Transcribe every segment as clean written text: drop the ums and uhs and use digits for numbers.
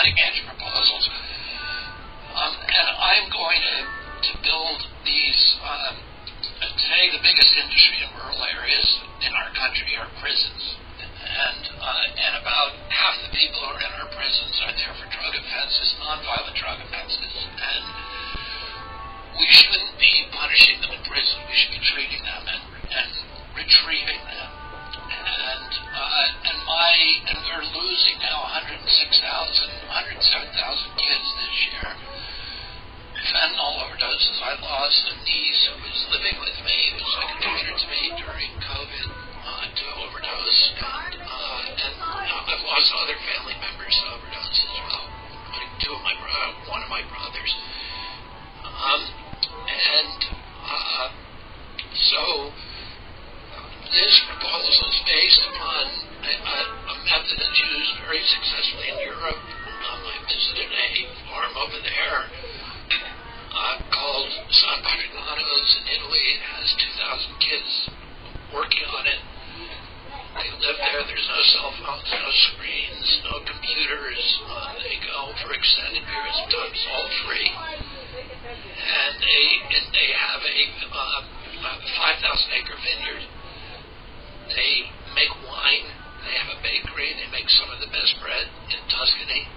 cutting-edge proposals. And I'm going to build these, today the biggest industry in rural areas in our country are prisons. And about half the people who are in our prisons are there for drug offenses, nonviolent drug offenses. And we shouldn't be punishing them in prison. We should be treating them and retrieving them. And we're losing now 107,000 kids this year. Fentanyl overdoses. I lost a niece who was living with me, who was like a daughter to me during COVID, to overdose. And I've lost other family members to overdose as well. One of my brothers. So this proposal is based upon a method that's used very successfully in Europe. I visited a farm over there called San Patrignano's in Italy. It has 2,000 kids working on it. They live there. There's no cell phones, no screens, no computers. They go for extended periods of time. It's all free. And they have a 5,000-acre vineyard. They make wine. They have a bakery. They make some of the best bread in Tuscany.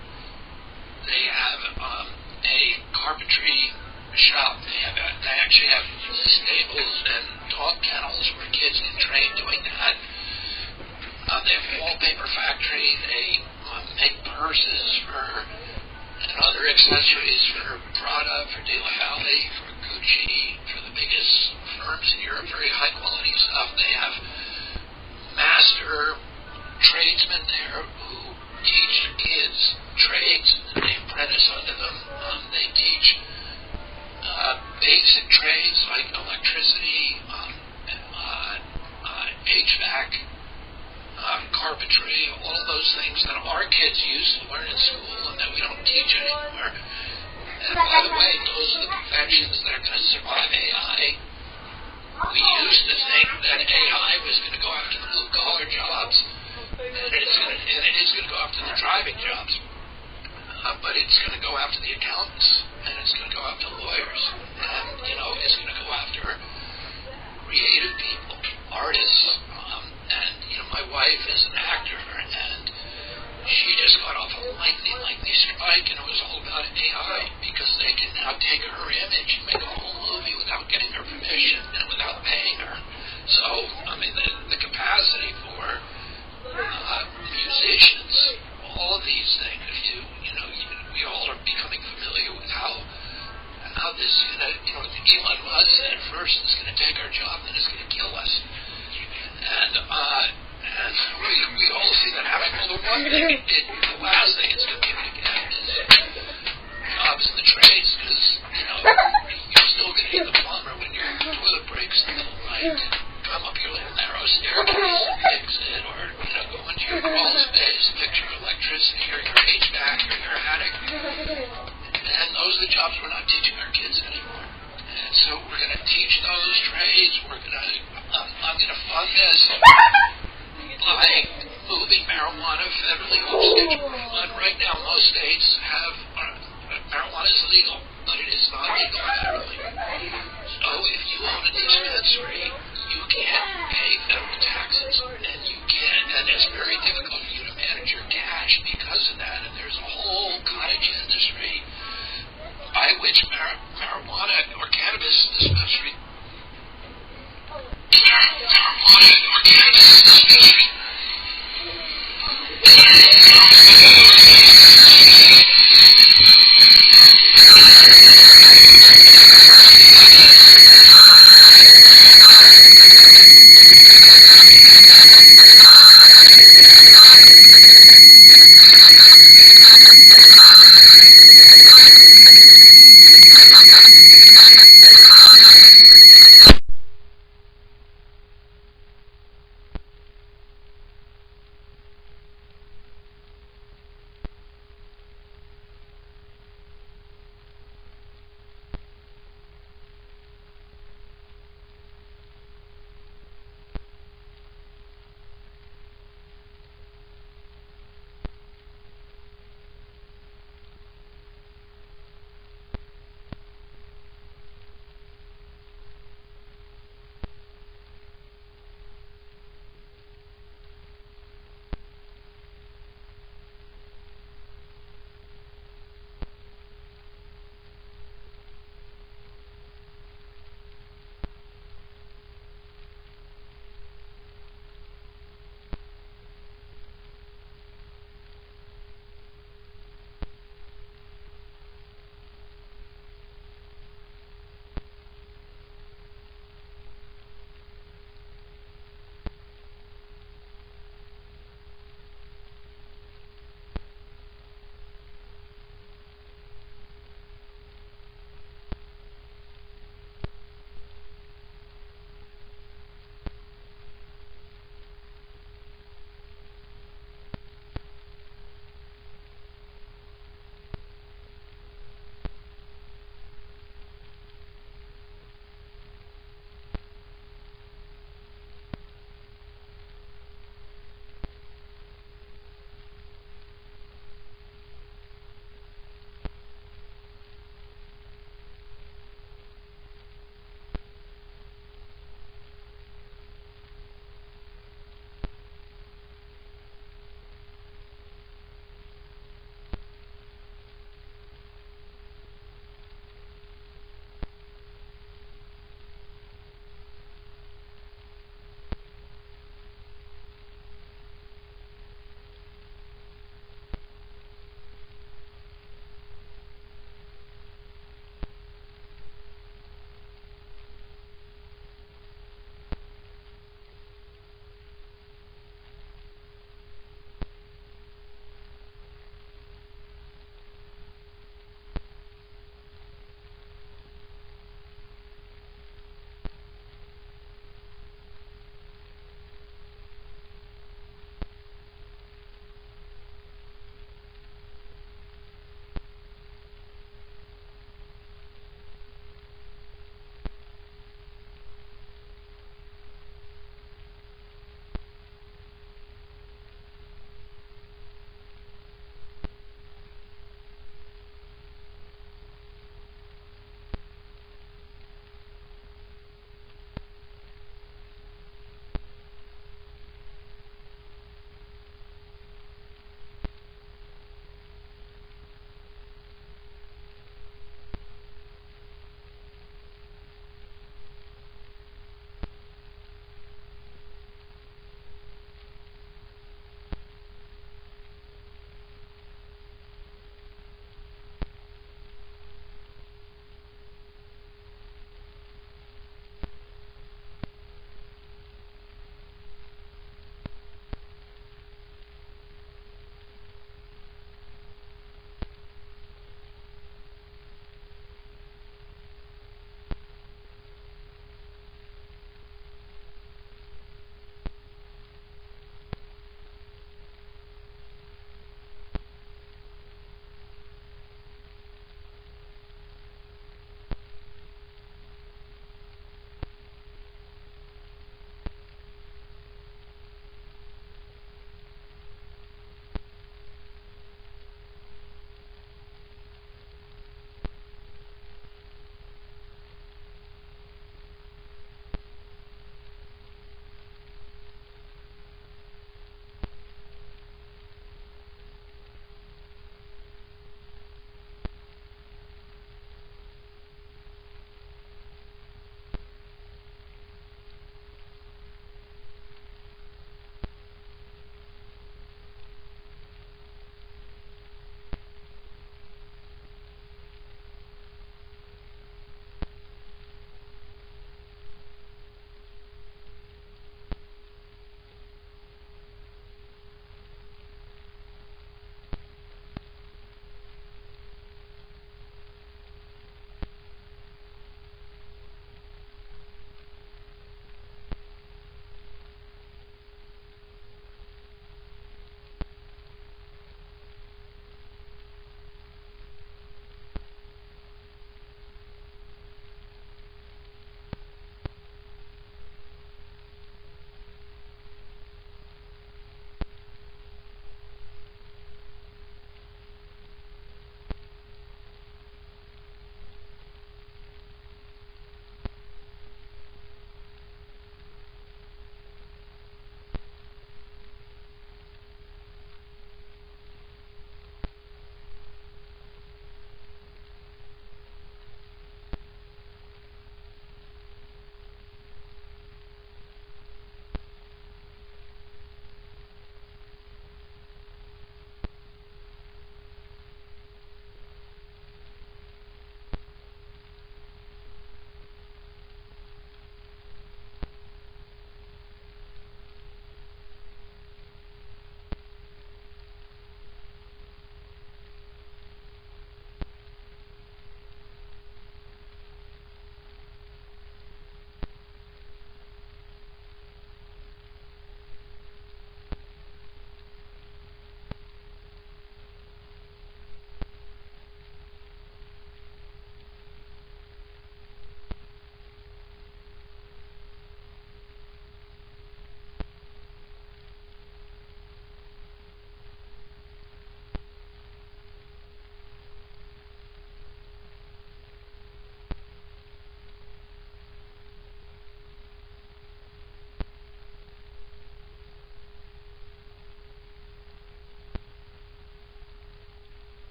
They have a carpentry shop. They actually have stables and dog kennels where kids can train doing that. They have a wallpaper factory. They make purses and other accessories for Prada, for De La Valle, for Gucci, for the biggest firms in Europe. Very high quality stuff. They have master tradesmen there who teach kids trades. They apprentice under them. They teach basic trades like electricity, HVAC, carpentry, all of those things that our kids used to learn in school and that we don't teach anymore. And by the way, those are the professions that are going to survive AI. We used to think that AI was going to go after the blue-collar jobs, and it is going to go after the driving jobs. But it's going to go after the accountants, and it's going to go after lawyers, and, it's going to go after creative people, artists. My wife is an actor, and she just got off a lengthy strike, and it was all about AI, because they can now take her image and make a whole movie without getting her permission and without paying her. So, the capacity for musicians, all of these things, we all are becoming familiar with how this is going to, Elon Musk said first it's going to take our job, then it's going to kill us. And we all see that happening. Well, the last thing it's going to give again is jobs in the trades, because, you're still going to need the plumber when your toilet breaks in the middle of the night. Come up your little narrow staircase and fix it, or, go into your crawl space, fix your electricity, or your HVAC, or your attic. And those are the jobs we're not teaching our kids anymore. And so we're going to teach those trades. I'm going to fund this by moving marijuana federally off Schedule 1. Right now, most states have marijuana is legal, but it is not legal federally. So if you own a dispensary, you can't pay federal taxes, and it's very difficult for you to manage your cash because of that. And there's a whole cottage industry by which marijuana or cannabis dispensary.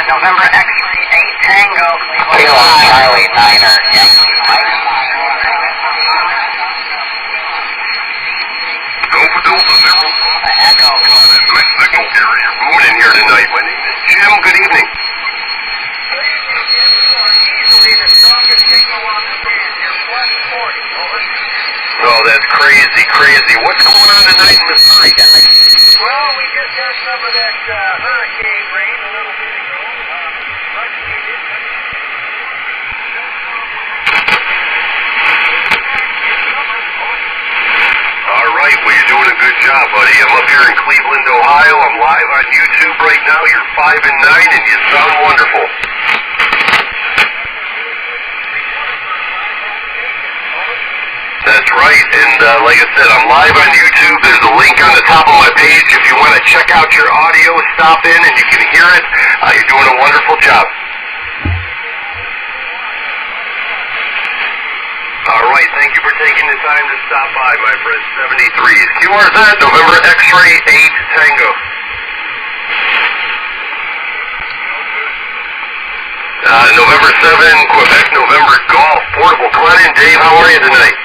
November X-ray 8 Tango, Cleveland, Charlie Niner. Yep. Echo. Good signal carrier. You're moving in here tonight. My name is Jim. Good evening. Easily the strongest signal on the band. You're plus 40. Over. Oh, that's crazy. What's going on tonight in Missouri, guys? Well, we just had some of that hurricane rain a little bit ago. Much needed. All right, well, you're doing a good job, buddy. I'm up here in Cleveland, Ohio. I'm live on YouTube right now. You're 5 and 9, and you sound wonderful. That's right, and like I said, I'm live on YouTube. There's a link on the top of my page. If you want to check out your audio, stop in and you can hear it. You're doing a wonderful job. Thank you for taking the time to stop by, my friend. 73s. QRZ, November X-ray 8 Tango. November 7, Quebec, November Golf, Portable. Come on in, Dave. How are you tonight?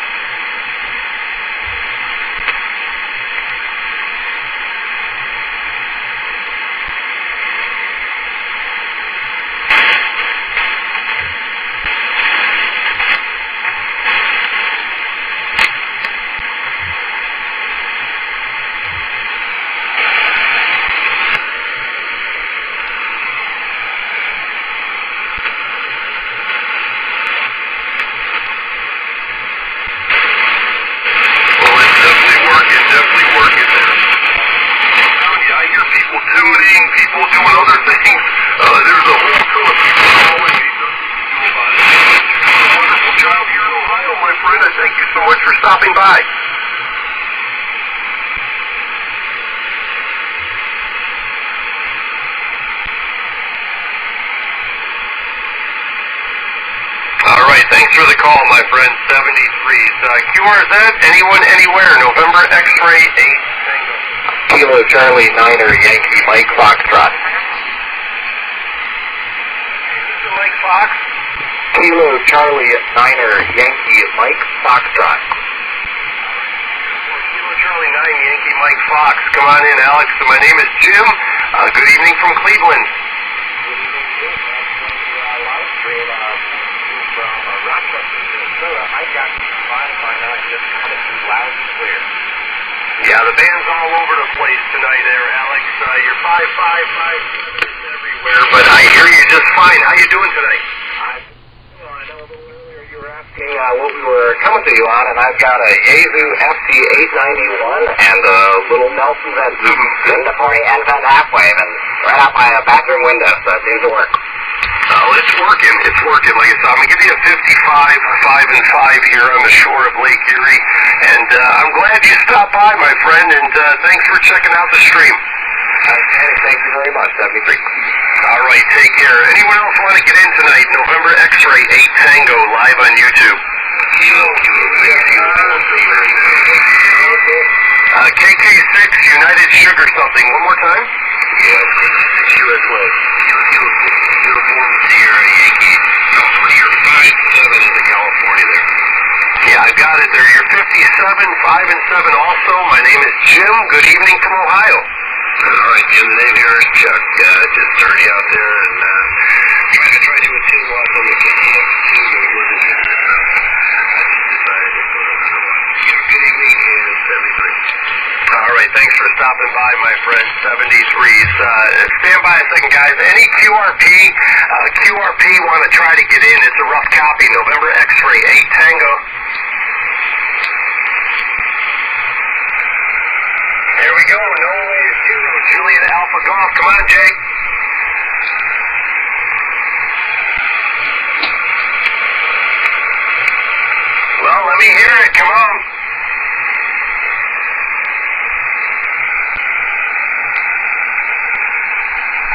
Stopping by. All right, thanks for the call, my friend. 73s. QRZ, anyone, anywhere, November X-ray 8 Tango. Kilo Charlie 9er Yankee Mike Foxtrot. Mike Fox. Kilo Charlie 9er Yankee Mike Foxtrot. Charlie 9, Yankee Mike Fox. Come on in, Alex. My name is Jim. Good evening from Cleveland. Good evening, Jim. That's live stream from Rochester, Minnesota. I got Spotify now. I just got it through loud and clear. Yeah, the band's all over the place tonight there, Alex. You're 555 everywhere, but I hear you just fine. How you doing tonight? I know a little earlier you were asking what we were coming to you on, and I've got a Yaesu FT891 and a little Nelson vent. Good to 40 and vent halfwave, and right out my bathroom window, so it seems to work. It's working. It's working. Like I said, I'm going to give you a 55, 5 and 5 here on the shore of Lake Erie, and I'm glad you stopped by, my friend, and thanks for checking out the stream. Okay, thank you very much, 73. All right, take care. Anyone else want to get in tonight? November X-ray 8 Tango live on YouTube. KK6 United Sugar something. One more time. Uniform Sierra Yankee. California, you're 5-7 into California there. Yeah, I got it there. You're 57, 5 and 7 also. My name is Jim. Good evening from Ohio. All right, Jim, the name here is Chuck. Just 30 out there, and you might have tried to do a 10 watts on the KTX2, but it wasn't good enough. I just decided to put on another one. You have a good evening, and 73. All right, thanks for stopping by, my friend. 73s. Stand by a second, guys. Any QRP want to try to get in? It's a rough copy. November X-ray 8 Tango. Here we go. No way is Juliet Alpha Golf. Come on, Jake. Well, let me hear it. Come on.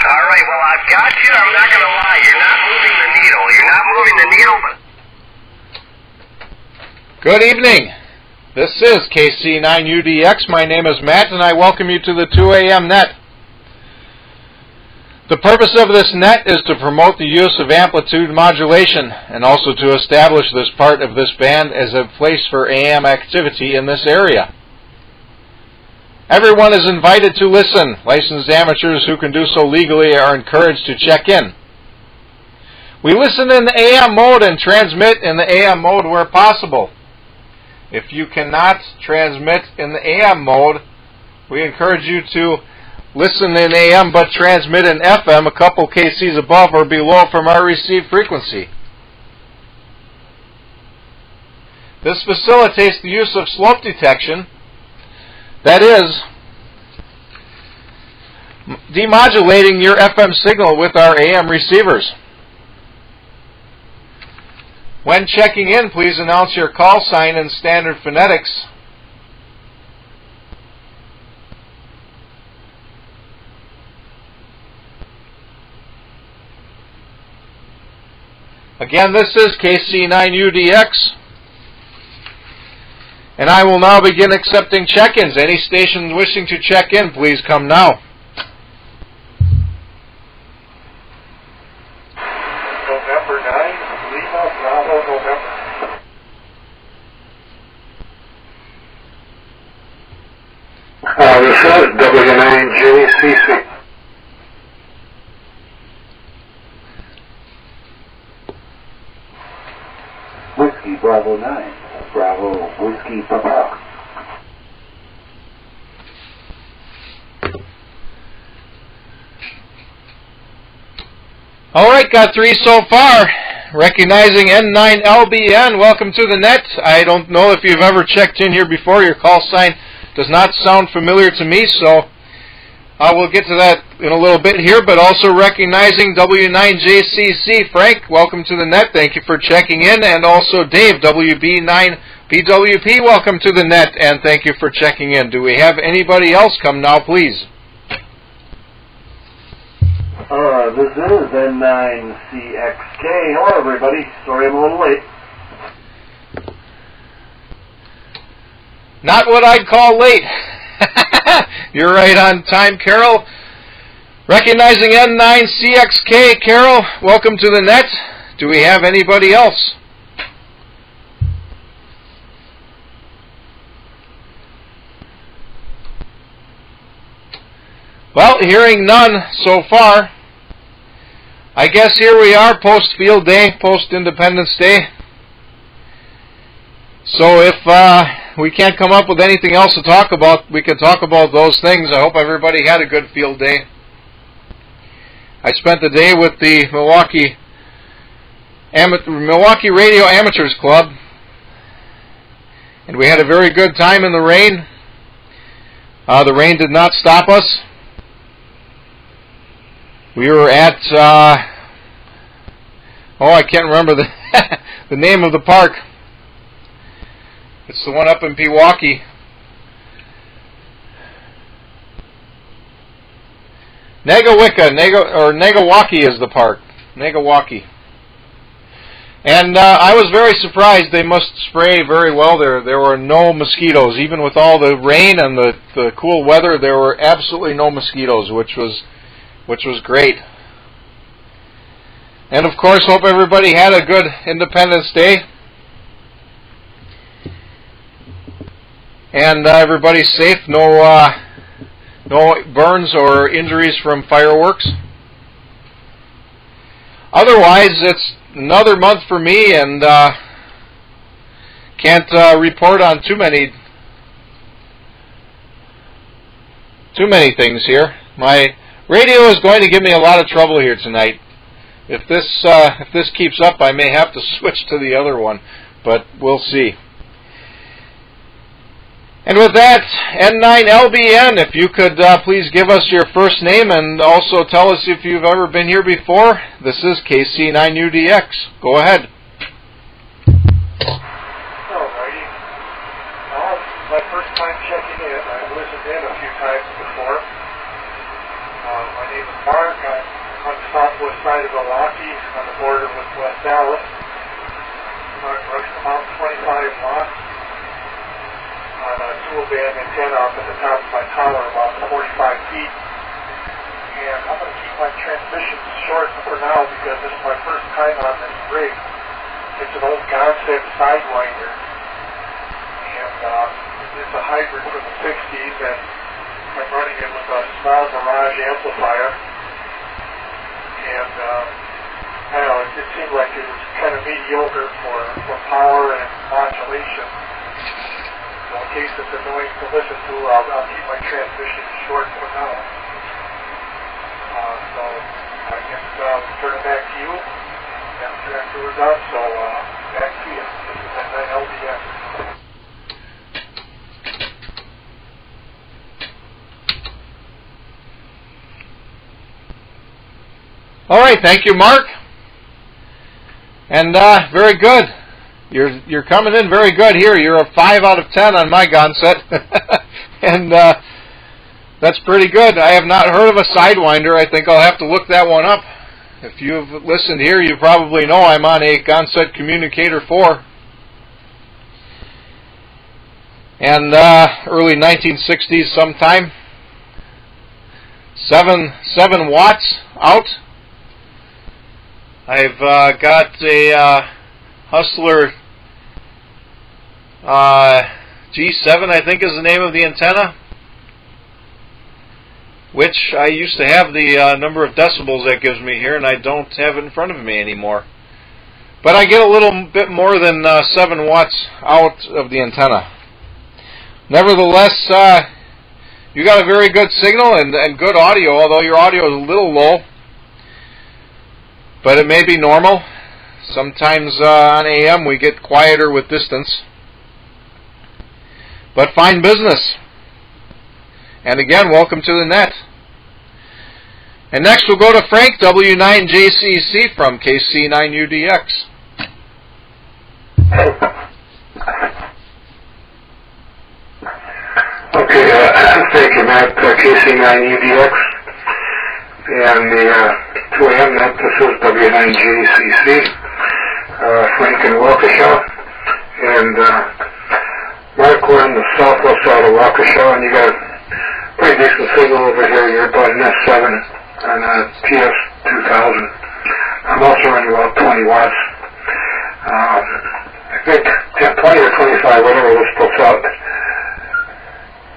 All right, well, I've got you. I'm not going to lie. You're not moving the needle. You're not moving the needle, but... Good evening. This is KC9UDX. My name is Matt, and I welcome you to the 2 a.m. net. The purpose of this net is to promote the use of amplitude modulation and also to establish this part of this band as a place for AM activity in this area. Everyone is invited to listen. Licensed amateurs who can do so legally are encouraged to check in. We listen in the AM mode and transmit in the AM mode where possible. If you cannot transmit in the AM mode, we encourage you to listen in AM but transmit in FM a couple kcs above or below from our received frequency. This facilitates the use of slope detection, that is, demodulating your FM signal with our AM receivers. When checking in, please announce your call sign in standard phonetics. Again, this is KC9UDX. And I will now begin accepting check-ins. Any stations wishing to check in, please come now. November 9, Lima, Bravo, November. This is W9JCC. Whiskey Bravo 9, Bravo Whiskey Papa. All right, got 3 so far. Recognizing N9 LBN, welcome to the net. I don't know if you've ever checked in here before. Your call sign does not sound familiar to me, so I will get to that in a little bit here, but also recognizing W9JCC. Frank, welcome to the net. Thank you for checking in. And also Dave, WB9PWP, welcome to the net, and thank you for checking in. Do we have anybody else? Come now, please. This is N9CXK. Hello, everybody. Sorry I'm a little late. Not what I'd call late. You're right on time, Carol. Recognizing N9CXK, Carol, welcome to the net. Do we have anybody else? Well, hearing none so far, I guess here we are, post-Field Day, post-Independence Day. So if we can't come up with anything else to talk about, we can talk about those things. I hope everybody had a good field day. I spent the day with the Milwaukee Radio Amateurs Club, and we had a very good time in the rain. The rain did not stop us. We were at, I can't remember the the name of the park. It's the one up in Pewaukee. Negawaki is the park. Negawaki. And I was very surprised. They must spray very well there. There were no mosquitoes. Even with all the rain and the cool weather, there were absolutely no mosquitoes, which was great. And of course, hope everybody had a good Independence Day. And everybody's safe. No burns or injuries from fireworks. Otherwise, it's another month for me, and can't report on too many things here. My radio is going to give me a lot of trouble here tonight. If this keeps up, I may have to switch to the other one, but we'll see. And with that, N9LBN, if you could please give us your first name and also tell us if you've ever been here before. This is KC9UDX. Go ahead. Alrighty. Well, my first time checking in. I've listened in a few times before. My name is Mark. I'm on the southwest side of Milwaukee, on the border with West Dallas. I'm running about 25 watts on a dual band antenna up at the top of my tower, about 45 feet. And I'm going to keep my transmissions short for now because this is my first time on this rig. It's an old concept sidewinder. And it's a hybrid from the 60s, and I'm running it with a small garage amplifier. And I don't know, it seemed like it was kind of mediocre for power and modulation. So in case it's annoying to listen to, I'll keep my transmission short for now. So I guess turn it back to you after we're done. So back to you. This is N9LBN. All right, thank you, Mark. And very good. You're coming in very good here. You're a 5 out of 10 on my Gonset. And that's pretty good. I have not heard of a Sidewinder. I think I'll have to look that one up. If you've listened here, you probably know I'm on a Gonset Communicator 4. and early 1960s sometime. 7 watts out. I've got a Hustler G7, I think is the name of the antenna, which I used to have the number of decibels that gives me here, and I don't have it in front of me anymore. But I get a little bit more than 7 watts out of the antenna. Nevertheless, you got a very good signal and good audio, although your audio is a little low. But it may be normal. Sometimes on AM we get quieter with distance. But fine business. And again, welcome to the net. And next we'll go to Frank, W9JCC from KC9UDX. Okay, thank you, Matt. KC9UDX. And the 2AM net, this is W9JCC. Frank in Waukesha. And Mark, we're on the southwest side of Waukesha, and you got a pretty decent signal over here. You're about an S7 on a TS2000. I'm also running about 20 watts. I think 20 or 25, whatever this puts out.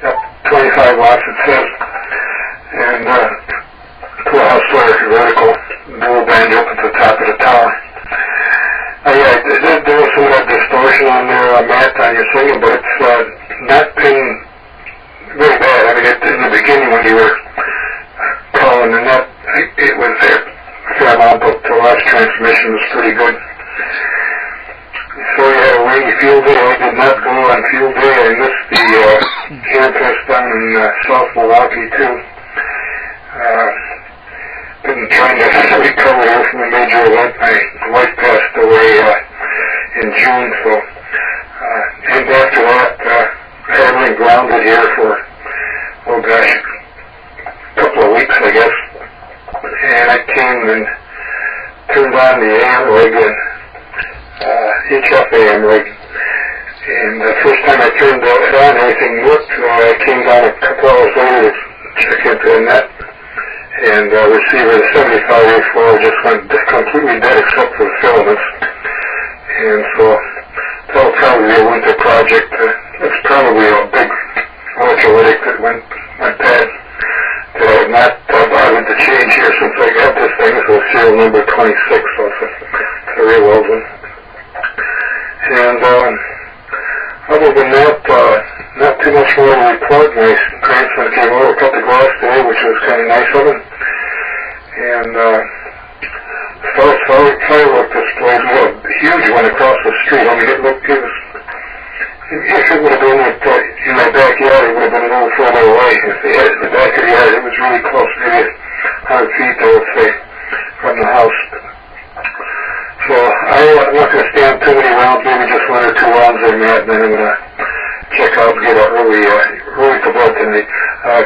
Yep, 25 watts it says. And to a Hustler vertical dual band up at the top of the tower. There was some of that distortion on there, Matt, on your signal, but it's not been very bad. I mean, in the beginning when you were calling the net, it was a fair amount, but the last transmission was pretty good. So we had a rainy field day. I did not go on field day. I missed the campus down in South Milwaukee, too. Been trying to recover here from a major event. My wife passed away in June, so and after that, I had been grounded here for, oh gosh, a couple of weeks, I guess. And I came and turned on the AM rig and HF AM rig. And the first time I turned it on, everything worked. I came down a couple hours later to check into the net. And receiver, the 75A4 just went completely dead except for the filaments. And so that'll probably be a winter project. It's probably a big electrolytic that went bad that I have not bothered to change here since I got this thing. So serial number 26, so it's a real old one. And other than that, not too much more to report. My grandson came over, cut the glass today, which was kind of nice of him. And as far as firework displays, we had a huge one across the street. I mean, it was, if it would have been in my backyard, it would have been a little further away. If they had it in the back of the yard, it was really close, maybe 100 feet, I would say, from the house. So I'm not going to stand too many rounds, maybe just 1 or 2 rounds there, Matt, and then I'm going to check out and get an early to bed tonight.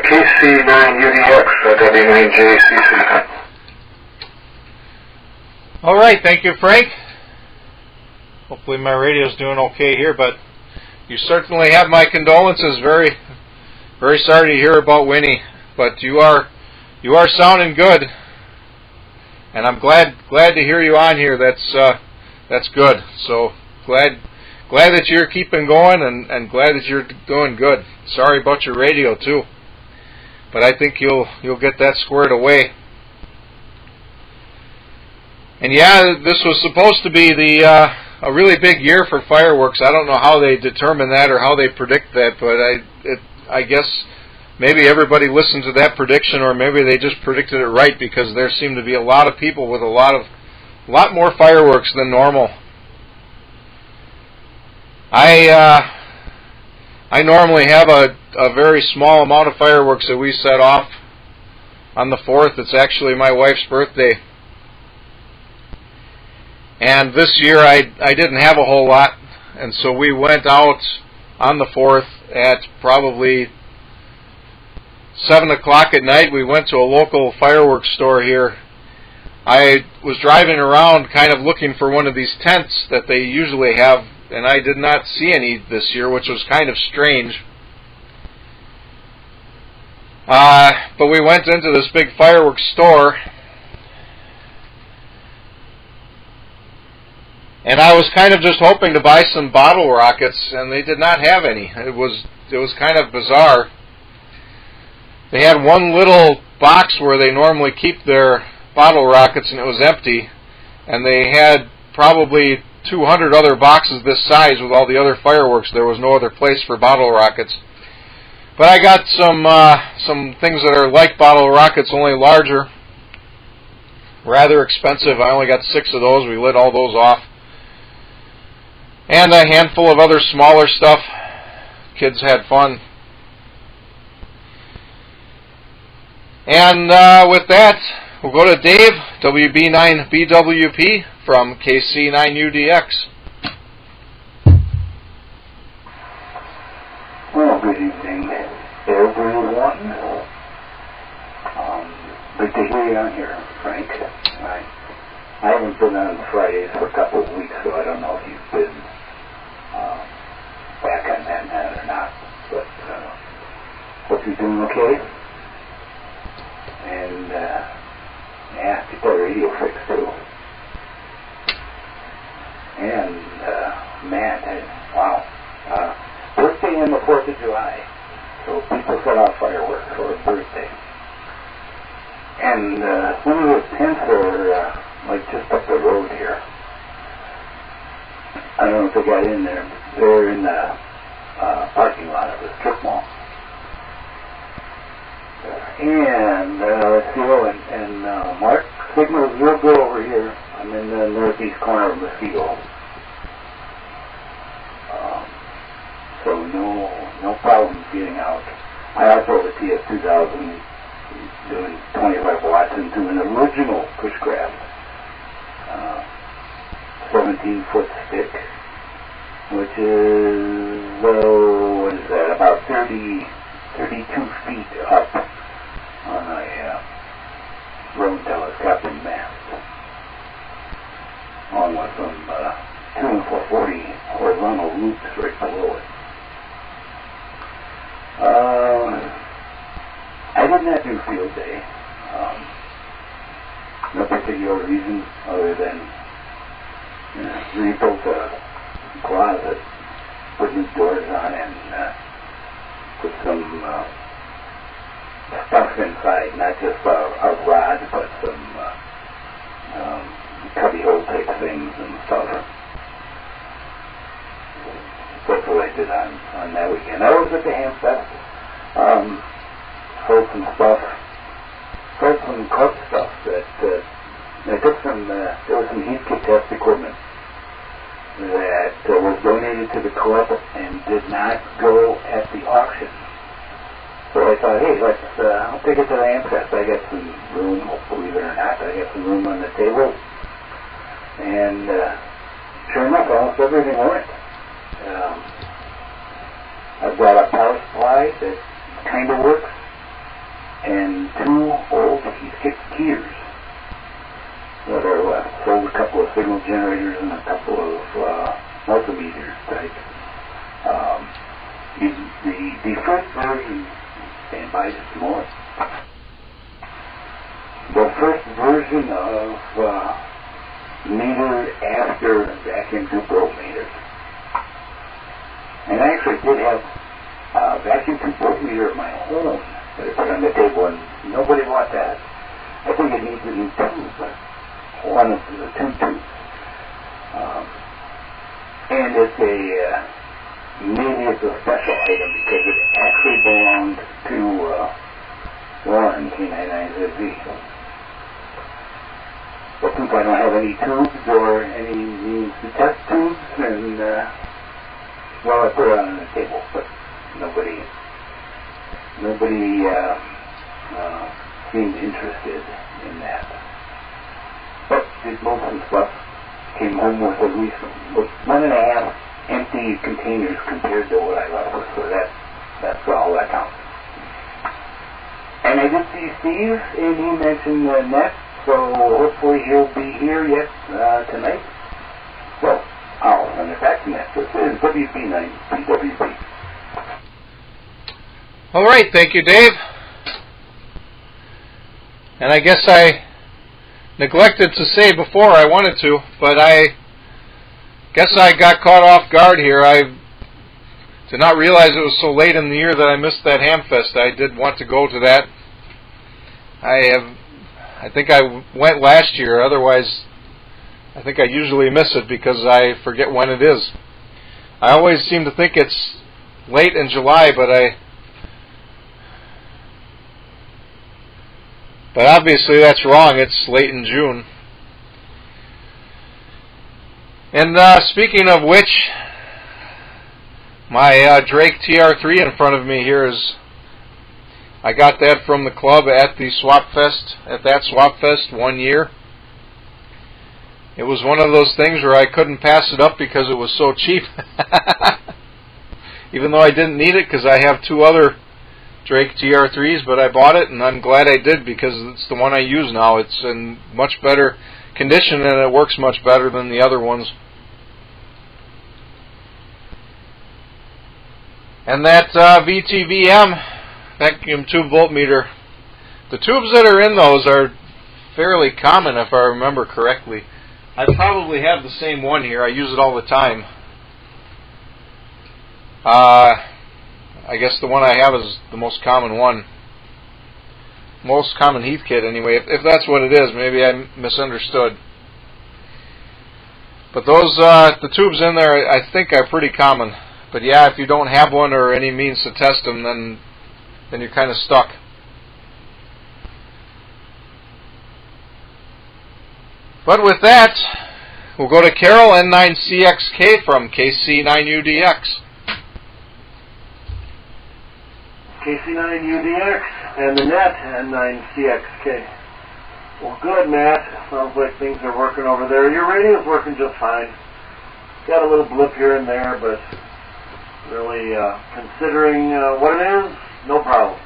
KC9UDX, W9JCC. All right, thank you, Frank. Hopefully my radio's doing okay here, but you certainly have my condolences. Very, very sorry to hear about Winnie, but you are sounding good, and I'm glad to hear you on here. That's good. So glad that you're keeping going, and glad that you're doing good. Sorry about your radio too, but I think you'll get that squared away. And yeah, this was supposed to be a really big year for fireworks. I don't know how they determine that or how they predict that, but I guess maybe everybody listened to that prediction, or maybe they just predicted it right, because there seem to be a lot of people with a lot more fireworks than normal. I normally have a very small amount of fireworks that we set off on the 4th. It's actually my wife's birthday. And this year I didn't have a whole lot, and so we went out on the 4th at probably 7 o'clock at night. We went to a local fireworks store here. I was driving around kind of looking for one of these tents that they usually have and I did not see any this year, which was kind of strange. But we went into this big fireworks store, and I was kind of just hoping to buy some bottle rockets, and they did not have any. It was kind of bizarre. They had one little box where they normally keep their bottle rockets, and it was empty, and they had probably 200 other boxes this size with all the other fireworks. There was no other place for bottle rockets. But I got some things that are like bottle rockets, only larger. Rather expensive. I only got 6 of those. We lit all those off. And a handful of other smaller stuff. Kids had fun. And with that, we'll go to Dave, WB9BWP from KC9UDX. Well, good evening, everyone. Good to hear you on here, Frank. I haven't been on Fridays for a couple of weeks, so I don't know if you've been back on that net or not. But hope you're doing okay. And yeah, get that radio fixed too. And Matt, wow. Birthday on the 4th of July. So people set off fireworks for a birthday. And some of the tents are like just up the road here. I don't know if they got in there. They're in the parking lot of the strip mall. And let's see, and Mark, signal's real good over here. I'm in the northeast corner of Mosquito. So no problems getting out. I also have a TF2000 doing 25 watts into an original pushcraft 17-foot stick, which is, what is that, about 32 feet up on a drone telescopic mast, along with some 2 and 440 horizontal loops right below it. I did not do field day. No particular reason other than rebuilt a closet, put new doors on, and put some stuff inside, not just a rod, but some cubby hole type things and stuff. That's what I did on that weekend. I was at the Ham Fest. Sold some stuff. Sold some club stuff that I took some, there was some heat kit test equipment that was donated to the club and did not go at the auction. So I thought, hey, I'll take it to the Ham Fest. I got some room, believe it or not. I got some room on the table. And sure enough, almost everything went. I've got a power supply that kind of works, and 2 old heat keyers that are left. Sold a couple of signal generators and a couple of multimeters type. The first version, stand by just a moment. The first version of meter after vacuum tube voltmeters. And I actually did have a vacuum tube voltmeter of my own that I put on the table, and nobody bought that. I think it needs a new tube, one of the 2 tubes. And it's maybe it's a special item because it actually belonged to Warren, K99ZZ. But since I don't have any tubes or any means to test tubes, and well, I put it on the table, but nobody seemed interested in that. But did most of the stuff. Came home with at least 1.5 empty containers compared to what I left with, so that's all that counts. And I did see Steve, and he mentioned Net, so hopefully he'll be here yet tonight. So I'll send it back to Net. PWP9, PWP. All right, thank you, Dave. And I guess I neglected to say before I wanted to, but I guess I got caught off guard here. I did not realize it was so late in the year that I missed that Hamfest. I did want to go to that. I think I went last year. Otherwise, I think I usually miss it because I forget when it is. I always seem to think it's late in July, but obviously that's wrong. It's late in June. And speaking of which, my Drake TR3 in front of me here is, I got that from the club at the Swap Fest 1 year. It was one of those things where I couldn't pass it up because it was so cheap. Even though I didn't need it because I have 2 other Drake TR3s, but I bought it and I'm glad I did because it's the one I use now. It's in much better condition and it works much better than the other ones. And that VTVM vacuum tube voltmeter, the tubes that are in those are fairly common if I remember correctly. I probably have the same one here. I use it all the time. I guess the one I have is the most common one. Most common heath kit anyway, if that's what it is. Maybe I misunderstood. But those, the tubes in there I think are pretty common. But yeah, if you don't have one or any means to test them, then you're kind of stuck. But with that, we'll go to Carol N9CXK from KC9UDX. KC9UDX and the net N9CXK. Well, good, Matt. Sounds like things are working over there. Your radio's working just fine. Got a little blip here and there, but really, considering what it is, no problem.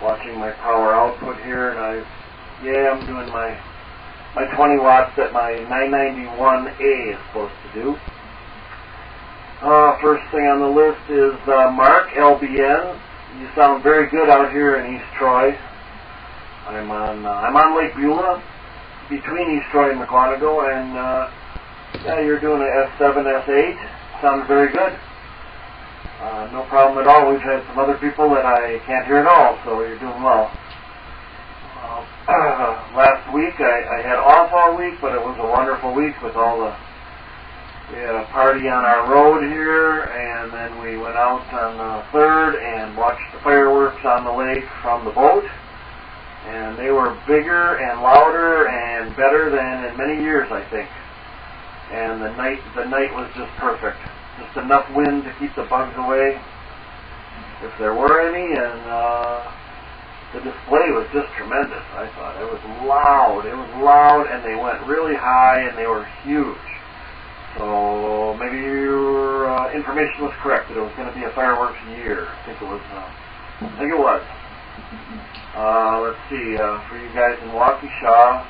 Watching my power output here, and I'm doing my 20 watts that my 991A is supposed to do. First thing on the list is Mark, LBN. You sound very good out here in East Troy. I'm on Lake Beulah, between East Troy and McGonigal, and yeah, you're doing an S7, S8. Sounds very good. No problem at all. We've had some other people that I can't hear at all, so you're doing well. Last week I had off all week, but it was a wonderful week with all the, we had a party on our road here, and then we went out on the 3rd and watched the fireworks on the lake from the boat, and they were bigger and louder and better than in many years, I think. And the night was just perfect. Just enough wind to keep the bugs away, if there were any, and the display was just tremendous, I thought. It was loud, and they went really high, and they were huge. So maybe your information was correct, that it was going to be a fireworks year. I think it was. Let's see, for you guys in Waukesha,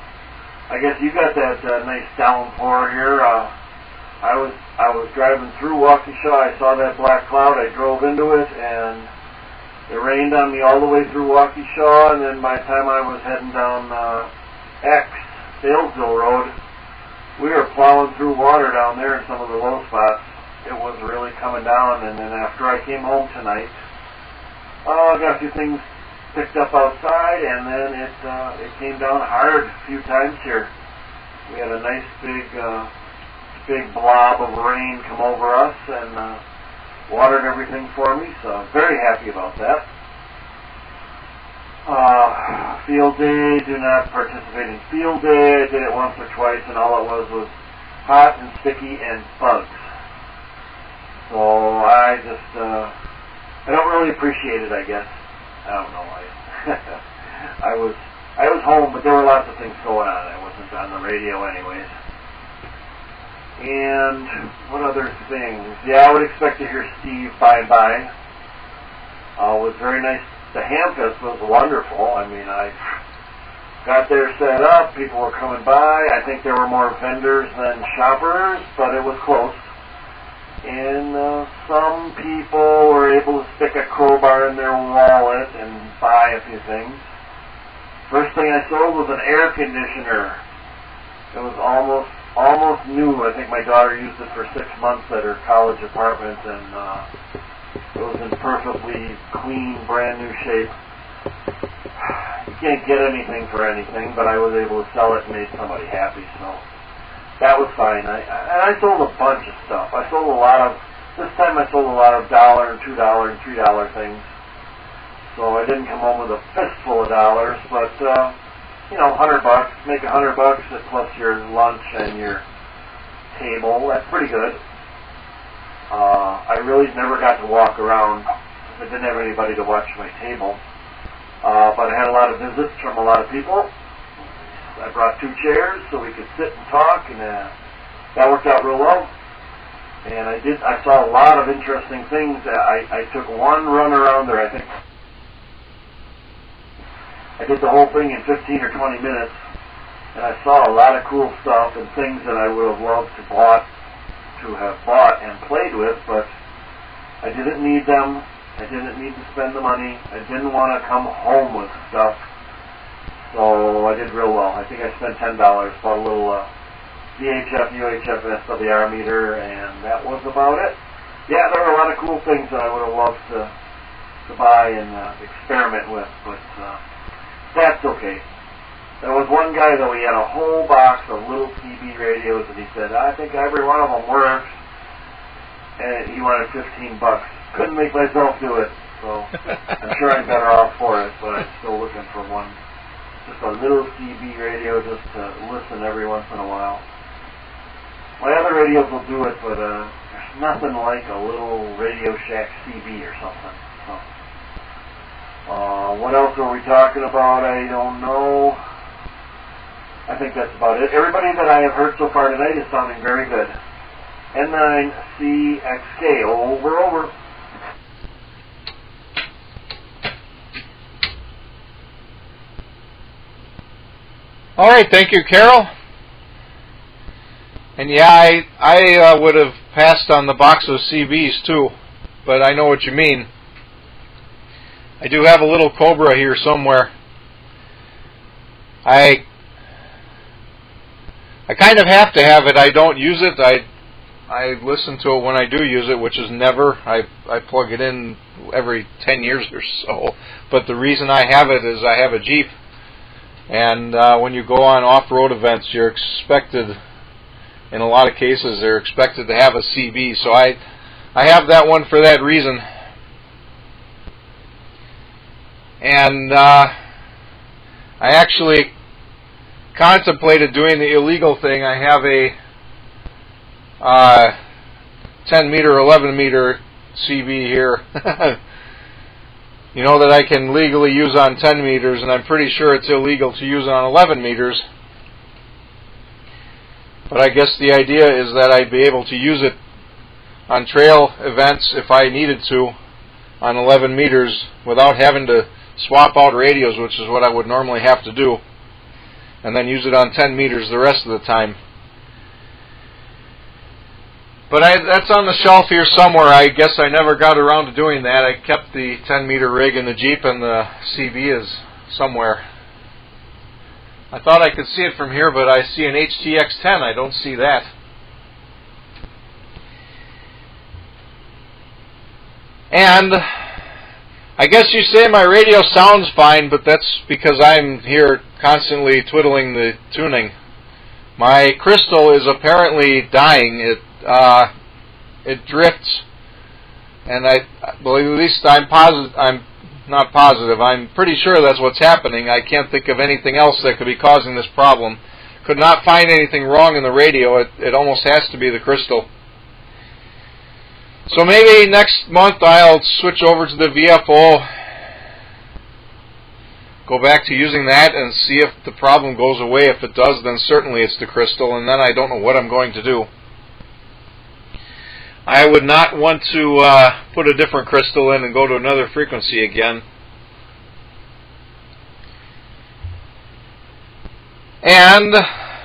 I guess you got that nice downpour here. I was driving through Waukesha. I saw that black cloud. I drove into it, and it rained on me all the way through Waukesha. And then by the time I was heading down Salesville Road, we were plowing through water down there in some of the low spots. It was really coming down. And then after I came home tonight, I got a few things picked up outside, and then it came down hard a few times here. We had a nice big blob of rain come over us and watered everything for me, so I'm very happy about that. Field day, do not participate in field day. I did it once or twice, and all it was hot and sticky and bugs. So I don't really appreciate it, I guess. I don't know. I was home, but there were lots of things going on. I wasn't on the radio anyways. And what other things? Yeah, I would expect to hear Steve bye-bye. It was very nice. The Hamfest was wonderful. I mean, I got there set up. People were coming by. I think there were more vendors than shoppers, but it was close. And some people were able to stick a crowbar in their wallet and buy a few things. First thing I sold was an air conditioner. It was almost new. I think my daughter used it for 6 months at her college apartment, and it was in perfectly clean, brand new shape. You can't get anything for anything, but I was able to sell it and made somebody happy, so that was fine. I sold a bunch of stuff. This time I sold a lot of $1 and $2 and $3 things. So I didn't come home with a fistful of dollars, but, $100, make $100 plus your lunch and your table. That's pretty good. I really never got to walk around. I didn't have anybody to watch my table. But I had a lot of visits from a lot of people. I brought 2 chairs so we could sit and talk, and that worked out real well. And I saw a lot of interesting things. I took one run around there, I think. I did the whole thing in 15 or 20 minutes, and I saw a lot of cool stuff and things that I would have loved to have bought and played with, but I didn't need them. I didn't need to spend the money. I didn't want to come home with stuff. So I did real well. I think I spent $10, bought a little VHF, UHF, SWR meter, and that was about it. Yeah, there were a lot of cool things that I would have loved to buy and experiment with, but that's okay. There was one guy, though, he had a whole box of little CB radios, and he said, I think every one of them works, and he wanted $15. Couldn't make myself do it, so I'm sure I'm better off for it, but I'm still looking for one. Just a little CB radio just to listen every once in a while. My other radios will do it, but there's nothing like a little Radio Shack CB or something. So, what else are we talking about? I don't know. I think that's about it. Everybody that I have heard so far tonight is sounding very good. N9CXK, over. All right, thank you, Carol. And yeah, I would have passed on the box of CBs too, but I know what you mean. I do have a little Cobra here somewhere. I kind of have to have it. I don't use it. I listen to it when I do use it, which is never. I plug it in every 10 years or so. But the reason I have it is I have a Jeep. And when you go on off-road events, you're expected, in a lot of cases, they're expected to have a CB. So I have that one for that reason. And I actually contemplated doing the illegal thing. I have a 10 meter, 11 meter CB here. You know that I can legally use on 10 meters, and I'm pretty sure it's illegal to use on 11 meters. But I guess the idea is that I'd be able to use it on trail events if I needed to on 11 meters without having to swap out radios, which is what I would normally have to do, and then use it on 10 meters the rest of the time. But that's on the shelf here somewhere. I guess I never got around to doing that. I kept the 10 meter rig in the Jeep, and the CB is somewhere. I thought I could see it from here, but I see an HTX10. I don't see that. And I guess you say my radio sounds fine, but that's because I'm here constantly twiddling the tuning. My crystal is apparently dying. It drifts, and I believe, at least I'm not positive. I'm pretty sure that's what's happening. I can't think of anything else that could be causing this problem. Could not find anything wrong in the radio. It almost has to be the crystal. So maybe next month I'll switch over to the VFO, go back to using that, and see if the problem goes away. If it does, then certainly it's the crystal, and then I don't know what I'm going to do. I would not want to put a different crystal in and go to another frequency again. And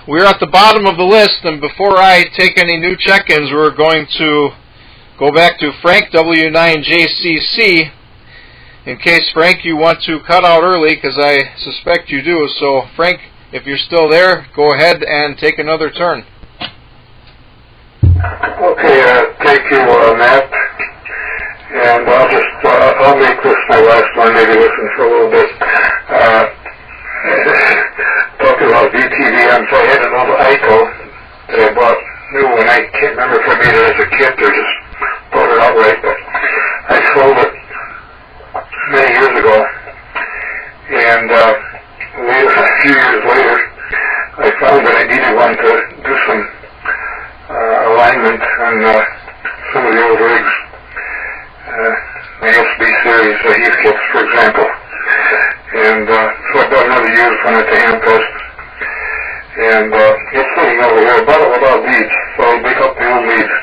we're at the bottom of the list, and before I take any new check-ins, we're going to go back to Frank W9JCC. In case, Frank, you want to cut out early, because I suspect you do. So, Frank, if you're still there, go ahead and take another turn. Okay, thank you, Matt. And I'll make this my last one, maybe listen for a little bit. Talking about VTVM, so I had an old ICO that I bought new, and I can't remember if I made it as a kit or just bought it outright, but I sold it many years ago. And a few years later, I found that I needed one to do some alignment on some of the old rigs. My SB series, heath kits, for example. And so I bought another used one at the Handfest. And it's sitting over here. I bought it without leads, so I'll make up the old leads.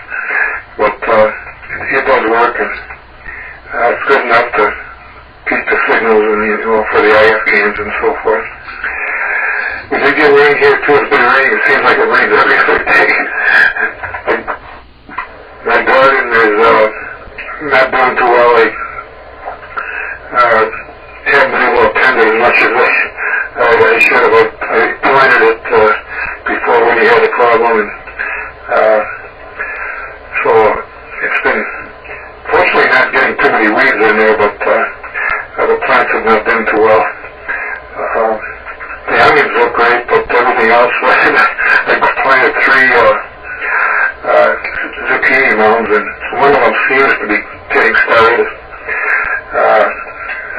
But it does work, and it's good enough to keep the signals and, for the IF games and so forth. We did get rain here too. It's been raining. It seems like it rains every other day. My garden is not doing too well. I haven't been able to tend it as much as I should have. I planted it before when he had a problem, and so it's been fortunately not getting too many weeds in there, but the plants have not done too well. The onions look great, but everything else, I planted 3 zucchini mounds, and one of them seems to be getting started.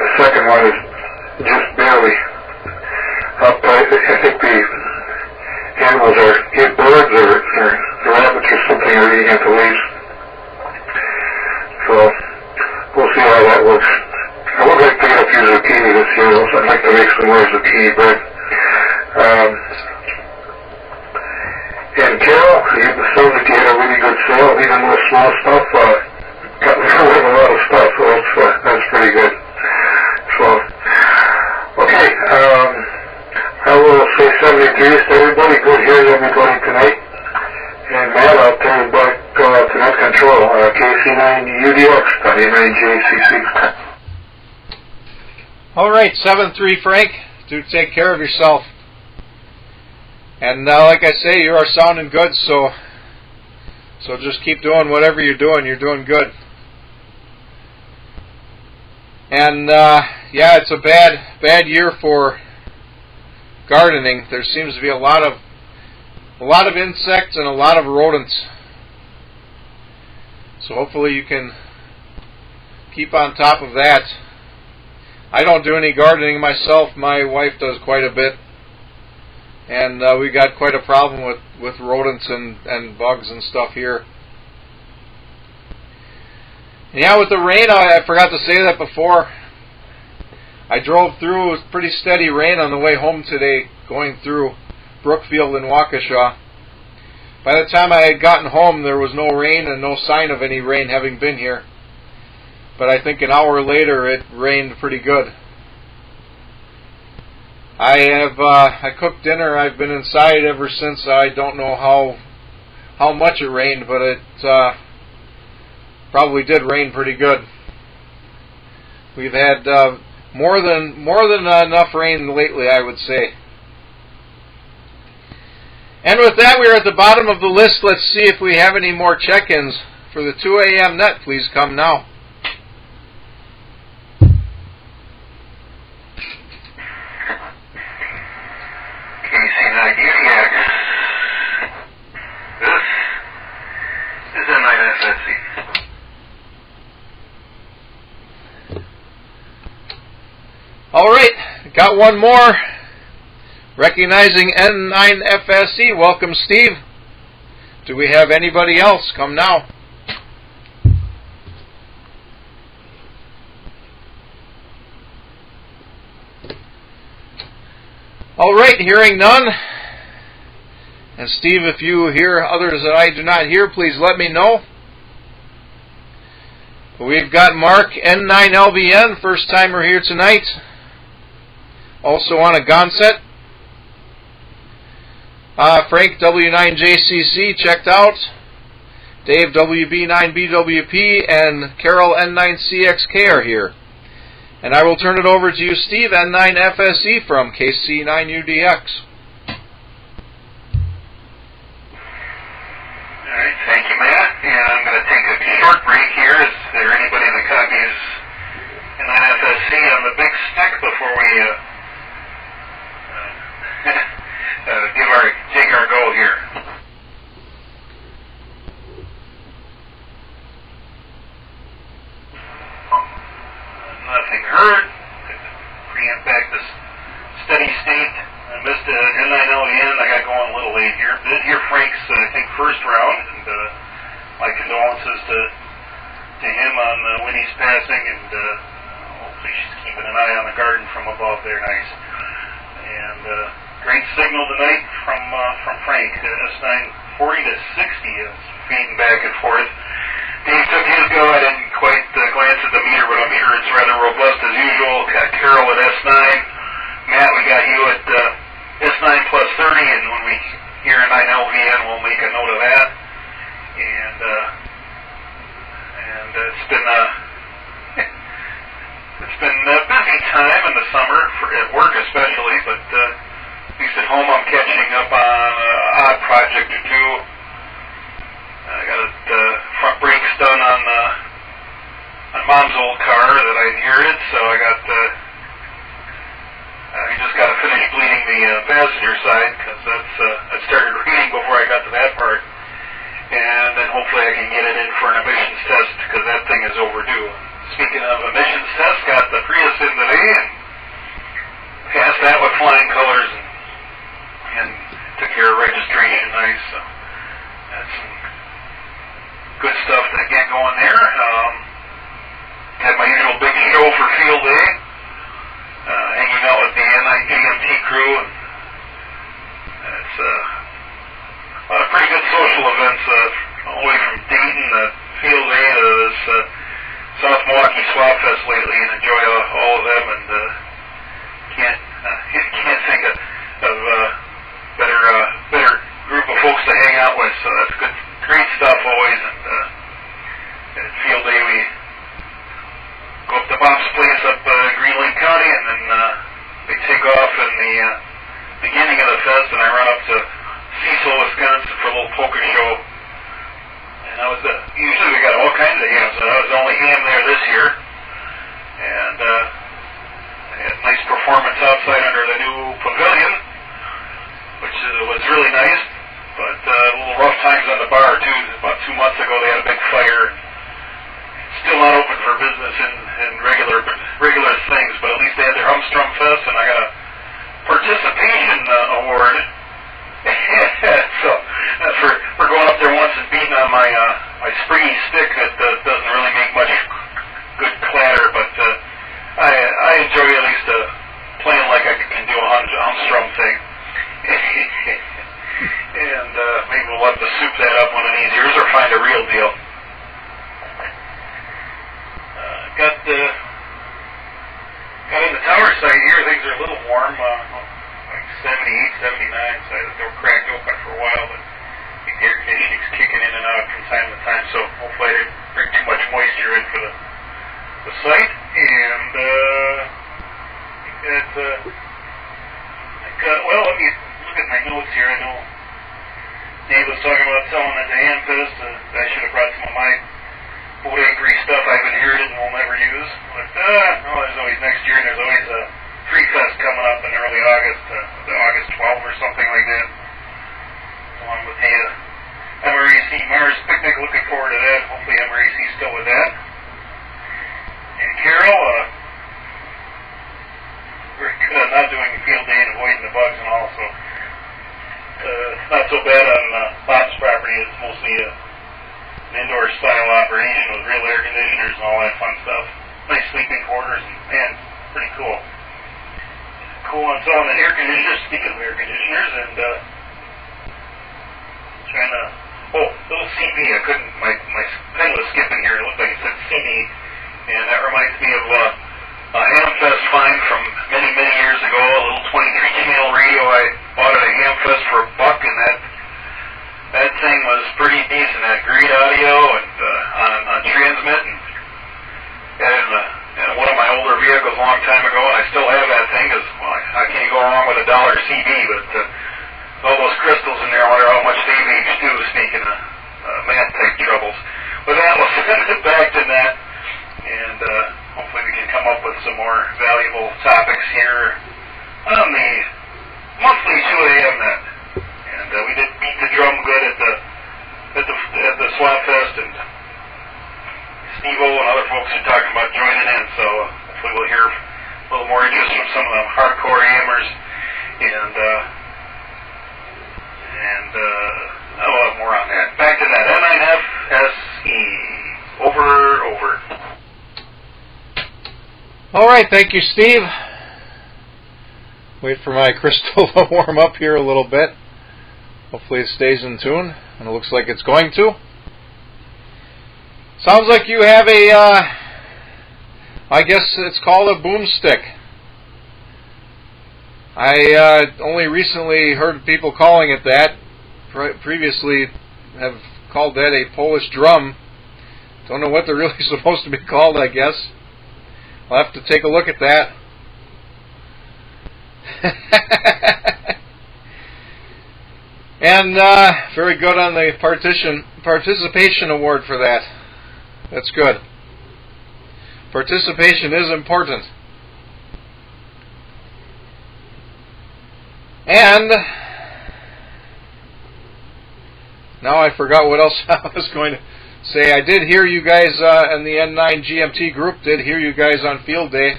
The second one is just barely up. I think the animals either birds or rabbits or something are eating at the leaves. So we'll see how that works. I would like to get a few zucchini this year. I'd like to make some more zucchini bread. And Carol, it sounds like you had a really good sale, even with small stuff. Got rid of a lot of stuff, so that's pretty good. So, okay, I will say 73 to everybody. Good hearing everybody tonight. And Matt, I'll turn it back to Net Control, KC9UDX, W9JCC. All right, 7-3, Frank. Do take care of yourself. And like I say, you are sounding good, so just keep doing whatever you're doing. You're doing good. And yeah, it's a bad year for gardening. There seems to be a lot of insects and a lot of rodents. So hopefully you can keep on top of that. I don't do any gardening myself. My wife does quite a bit. And we got quite a problem with rodents and bugs and stuff here. Yeah, with the rain, I forgot to say that before. I drove through, it was pretty steady rain on the way home today, going through Brookfield and Waukesha. By the time I had gotten home, there was no rain and no sign of any rain having been here. But I think an hour later, it rained pretty good. I cooked dinner. I've been inside ever since. I don't know how much it rained, but it probably did rain pretty good. We've had more than enough rain lately, I would say. And with that, we're at the bottom of the list. Let's see if we have any more check-ins for the 2 a.m. net. Please come now. KC9UDX. This is N9FSC. All right, got one more. Recognizing N9FSC. Welcome, Steve. Do we have anybody else? Come now. All right, hearing none. And Steve, if you hear others that I do not hear, please let me know. We've got Mark, N9LBN, first timer here tonight. Also on a Gonset. Frank, W9JCC, checked out. Dave WB9BWP and Carol N9CXK are here. And I will turn it over to you, Steve N9FSE from KC9UDX. All right, thank you, Matt. And I'm going to take a short break here. Is there anybody that copies N9FSC on the big stick before we take our go here? Nothing heard. Preamp back to steady state. I missed N9LVN. I got going a little late here. Did hear Frank's, I think, first round, and my condolences to him on Winnie's passing, and hopefully she's keeping an eye on the garden from above there. Nice. And great signal tonight from Frank. S9 40 to 60 is feeding back and forth. Dave took his go. I didn't quite glance at the meter, but I'm sure it's rather robust as usual. Got Carol at S9. Matt, we got you at S9 plus 30, and when we hear a 9LVN, we'll make a note of that. And it's been a busy time in the summer, at work especially, but at least at home I'm catching up on an odd project or two. I got front brakes done on Mom's old car that I inherited, so I just got to finish bleeding the passenger side, because that started reading before I got to that part. And then hopefully I can get it in for an emissions test, because that thing is overdue. Speaking of emissions tests, got the Prius in today and passed that with flying colors, and took care of registration nice. So that's some good stuff to get going there. Had my usual big show for field day, hanging out with the NIGMT crew, and it's a lot of pretty good social events, all the way from Dayton to field day to this South Milwaukee Swap Fest lately, and enjoy all of them, and can't think of better group of folks to hang out with, so that's good. Great stuff always, and at field day we go up to Bob's place up Green Lake County, and then they take off in the beginning of the fest, and I run up to Cecil, Wisconsin for a little poker show. And I was usually we got all kinds of hams, and I was the only ham there this year, and I had a nice performance outside under the new pavilion, which was really nice. But a little rough times on the bar, too. About 2 months ago, they had a big fire. Still not open for business in regular things, but at least they had their Humstrum Fest, and I got a participation award. So for going up there once and beating on my springy stick that doesn't really make much good clatter, but I enjoy at least playing like I can do a Humstrum thing. And maybe we'll have to soup that up one of these years or find a real deal. Got in the tower site here. Things are a little warm, like 78, 79, so they were cracked open for a while, but the air conditioning's kicking in and out from time to time, so hopefully I didn't bring too much moisture in for the site. And well, let me look at my notes here. I know Dave was talking about selling at the Hamfest. I should have brought some of my boat anchory stuff I've inherited and will never use. But no, there's always next year. There's always a Free Fest coming up in early August, August 12th or something like that, along with the MRAC Mars picnic. Looking forward to that. Hopefully MRAC's still with that. And Carol, we're good on not doing field day and avoiding the bugs and all, so it's not so bad on Bob's property. It's mostly an indoor style operation with real air conditioners and all that fun stuff. Nice sleeping quarters, and man, pretty cool. Cool on selling the air conditioners. Speaking of air conditioners, and trying to little CB. I couldn't. My pen was skipping here. It looked like it said CB, and that reminds me of a Hamfest find from many years ago. A little 23-channel radio I bought at a Hamfest for $1, and that thing was pretty decent. Had great audio. long time ago, and I still have that thing, because well, I can't go wrong with $1 CD, but all those crystals in there, I wonder how much they reach too, speaking of math-type troubles. But that will send it back to that, and hopefully we can come up with some more valuable topics here on the monthly 2 a.m. net. And we did beat the drum good at the Swap Fest, and Steve-O and other folks are talking about joining in, so hopefully we'll hear a little more interest from some of the hardcore hammers, and I'll have more on that. Back to that, N9FSE. Over. All right, thank you, Steve. Wait for my crystal to warm up here a little bit. Hopefully it stays in tune, and it looks like it's going to. Sounds like you have a, I guess it's called a boomstick. I only recently heard people calling it that. Previously have called that a Polish drum. Don't know what they're really supposed to be called, I guess. I'll have to take a look at that. And very good on the participation award for that. That's good. Participation is important. And now I forgot what else I was going to say. I did hear you guys in the N9 GMT group, did hear you guys on field day.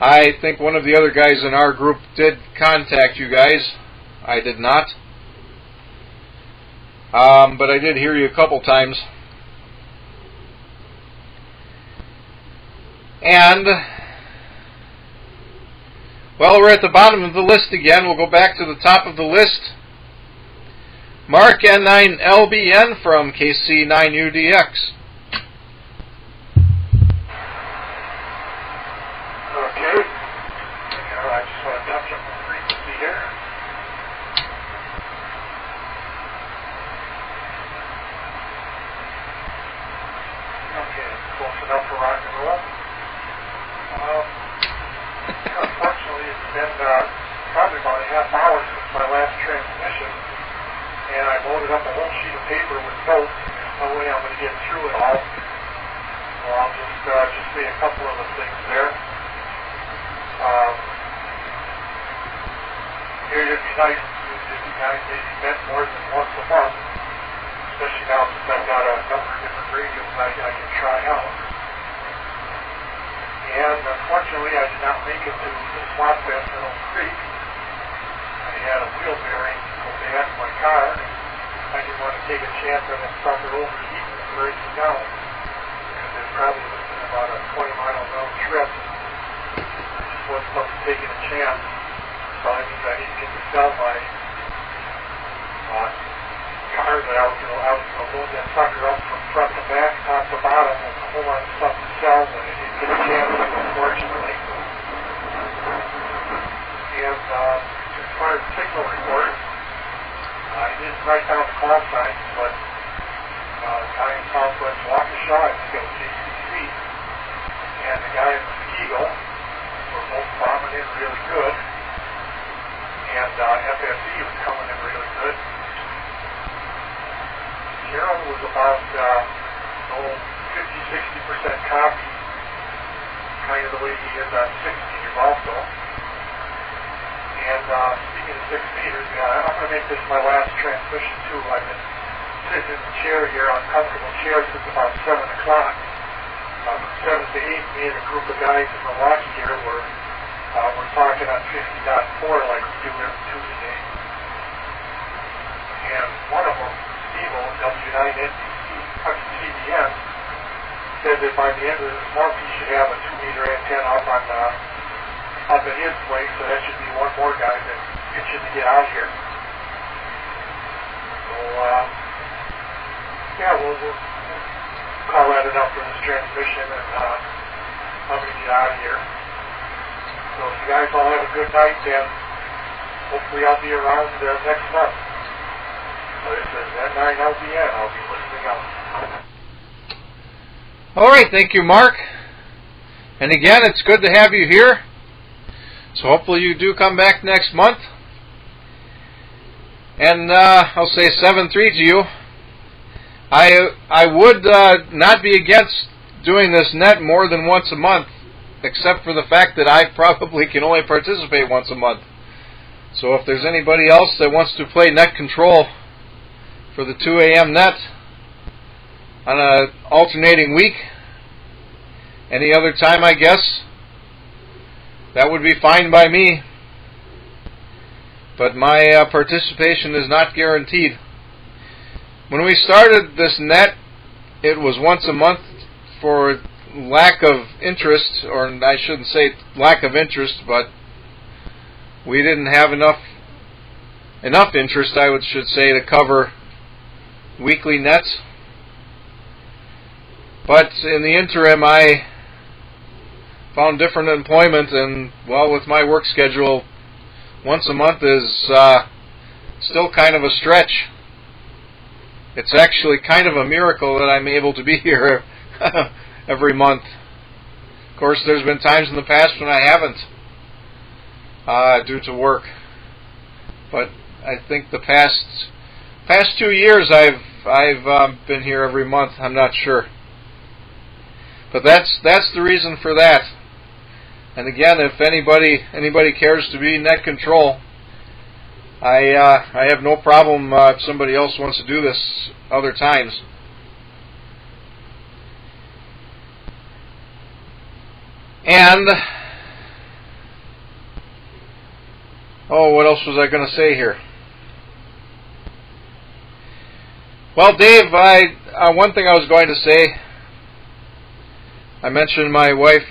I think one of the other guys in our group did contact you guys. I did not. But I did hear you a couple times. And, well, we're at the bottom of the list again. We'll go back to the top of the list. Mark N9 LBN from KC9UDX. Okay. I just want to touch up the frequency here. Okay, close enough for rock and roll. Unfortunately, it's been probably about a half hour since my last transmission, and I loaded up a whole sheet of paper with notes. There's no way I'm going to get through it all. So I'll just say a couple of the things there. It'd be nice if you met more than once a month, especially now since I've got a number of different radios I can try out. And unfortunately, I did not make it to the Swap Fest in Oak Creek. I had a wheel bearing go bad in my car, and I didn't want to take a chance on that sucker overheating and breaking down, because it probably would have been about a 20-mile round trip. I just wasn't up to taking a chance. So that means I need to get to sell my car that I was going to load that sucker up from front to back, top to bottom, with a whole lot of stuff to sell, but I didn't get a chance to, unfortunately. And as far as signal report, I didn't write down the call signs, but the guy in Southwest Waukesha, I think it was ACC, and the guy in Muskegon were both bombing in really good. And FSE was coming in really good. Carroll was about 50-60% copy, kind of the way he is on 6 meters also. And speaking of 6 meters, I'm going to make this my last transmission too. I've been sitting in the chair here, uncomfortable chair, since about 7 o'clock. From 7 to 8, me and a group of guys in Milwaukee here were talking on 50.4 like we do every Tuesday. And one of them, Steve-O, W9CBN, said that by the end of this month he should have a 2-meter antenna up at his place, so that should be one more guy that's itching to get out here. So, we'll call that enough for this transmission, and I'm going to get out of here. So if you guys all have a good night, then hopefully I'll be around next month. So this is N9 LBN. I'll be listening out. All right, thank you, Mark. And again, it's good to have you here. So hopefully you do come back next month. And I'll say 7-3 to you. I would not be against doing this net more than once a month, except for the fact that I probably can only participate once a month. So if there's anybody else that wants to play net control for the 2 a.m. net on an alternating week, any other time, I guess, that would be fine by me. But my participation is not guaranteed. When we started this net, it was once a month for lack of interest, or I shouldn't say lack of interest, but we didn't have enough interest, I should say, to cover weekly nets. But in the interim, I found different employment, and well, with my work schedule, once a month is still kind of a stretch. It's actually kind of a miracle that I'm able to be here every month. Of course, there's been times in the past when I haven't, due to work. But I think the past 2 years I've been here every month. I'm not sure, but that's the reason for that. And again, if anybody cares to be net control, I have no problem if somebody else wants to do this other times. And what else was I going to say here? Well, Dave, one thing I was going to say, I mentioned my wife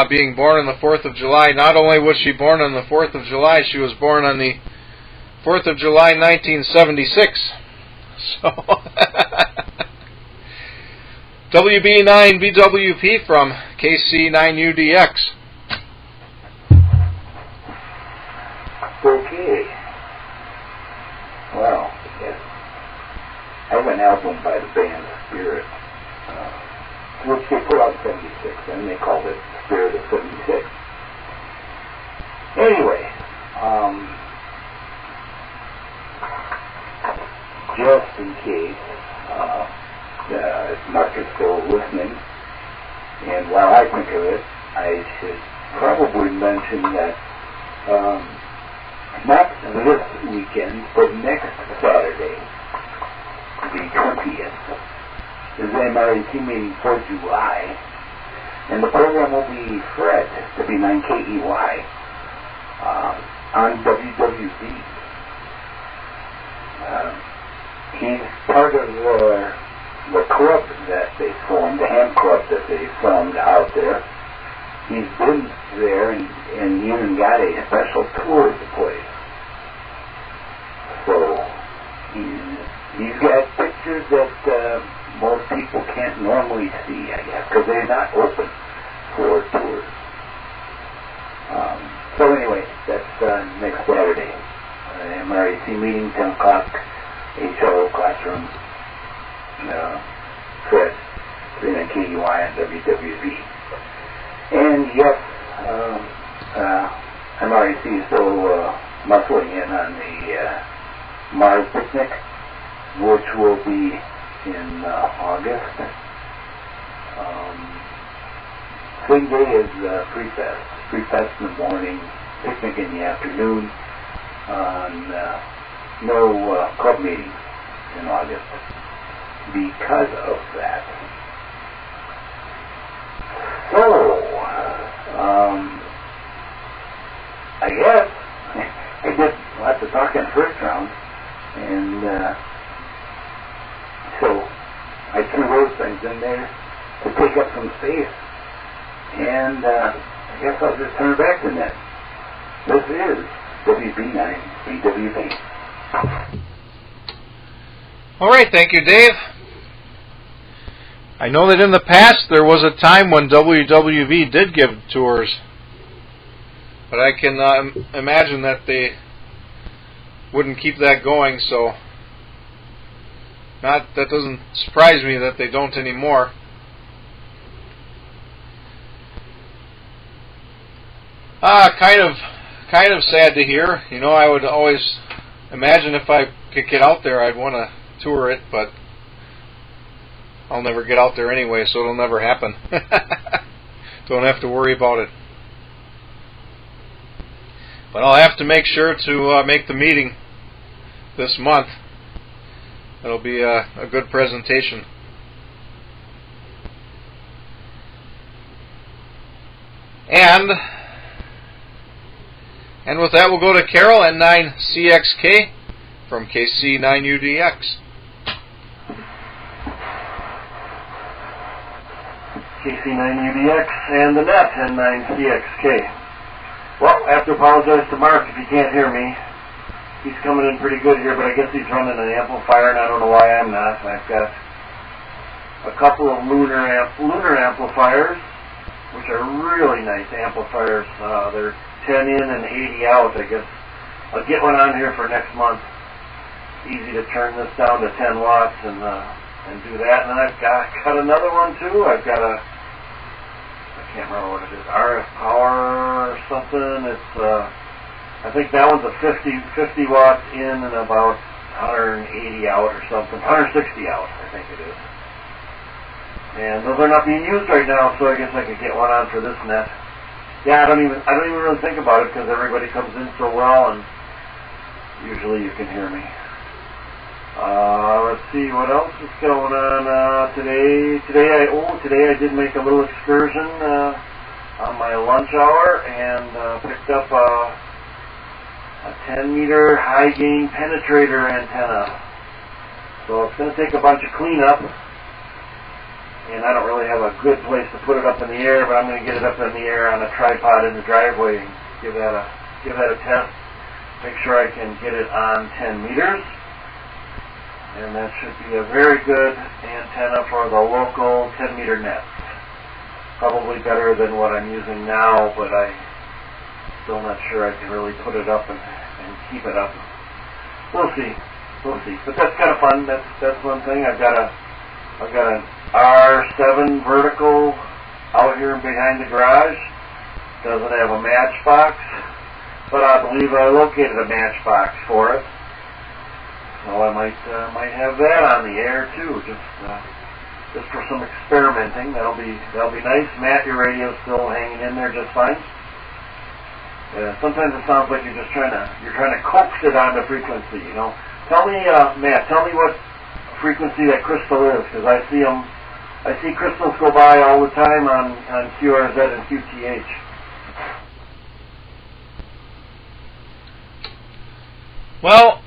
being born on the 4th of July. Not only was she born on the 4th of July, she was born on the 4th of July, 1976. So, WB9BWP from KC9UDX. Okay. Well, yes. I have an album by the band Spirit, which they put out in 76, and they called it Spirit of 76. Anyway, just in case Mark is still listening, and while I think of it, I should probably mention that not this weekend, but next Saturday, the 20th, is the MRAC meeting for July, and the program will be Fred, W9KEY, on WWD. He's part of the club that they formed, the ham club that they formed out there. He's been there and even got a special tour of the place. So he's got pictures that most people can't normally see, I guess, because they're not open for tours. So anyway, that's next Saturday. MRAC meeting, 10 o'clock, HO classroom, Fred, 39KUI and WWV. And yes, MRAC is still muscling in on the Mars picnic, which will be in August. Same day as Pre-Fest. Pre-Fest in the morning, picnic in the afternoon, no club meetings in August because of that. So, I guess I did lots of talking in the first round, and so I threw those things in there to take up some space, and I guess I'll just turn it back to net. This is WB9BWP. All right, thank you, Dave. I know that in the past there was a time when WWV did give tours, but I can imagine that they wouldn't keep that going, so that doesn't surprise me that they don't anymore. Kind of sad to hear. You know, I would always imagine if I could get out there, I'd want to tour it, but I'll never get out there anyway, so it'll never happen. Don't have to worry about it. But I'll have to make sure to make the meeting this month. It'll be a good presentation. And with that, we'll go to Carol at 9CXK from KC9UDX. KC9UDX and the net and 9CXK. Well, I have to apologize to Mark if he can't hear me. He's coming in pretty good here, but I guess he's running an amplifier, and I don't know why I'm not. I've got a couple of lunar amplifiers, which are really nice amplifiers. They're 10 in and 80 out, I guess. I'll get one on here for next month. Easy to turn this down to 10 watts and do that. And then I've got another one too. I've got a, I can't remember what it is, RF Power or something. It's I think that one's a 50 watts in and about 180 out or something. 160 out, I think it is. And those are not being used right now, so I guess I could get one on for this net. Yeah, I don't even really think about it because everybody comes in so well, and usually you can hear me. Let's see what else is going on today. Today I did make a little excursion on my lunch hour and picked up a 10-meter high-gain penetrator antenna. So it's going to take a bunch of cleanup. And I don't really have a good place to put it up in the air, but I'm going to get it up in the air on a tripod in the driveway and give that a test. Make sure I can get it on 10 meters. And that should be a very good antenna for the local 10-meter nets. Probably better than what I'm using now, but I'm still not sure I can really put it up and keep it up. We'll see. But that's kind of fun. That's one thing. I've got an R7 vertical out here behind the garage. Doesn't have a matchbox, but I believe I located a matchbox for it. So I might have that on the air too, just for some experimenting. That'll be nice. Matt, your radio's still hanging in there just fine. Sometimes it sounds like you're trying to coax it onto frequency. You know. Tell me, Matt. Tell me what frequency that crystal is, because I see crystals go by all the time on QRZ and QTH. Well,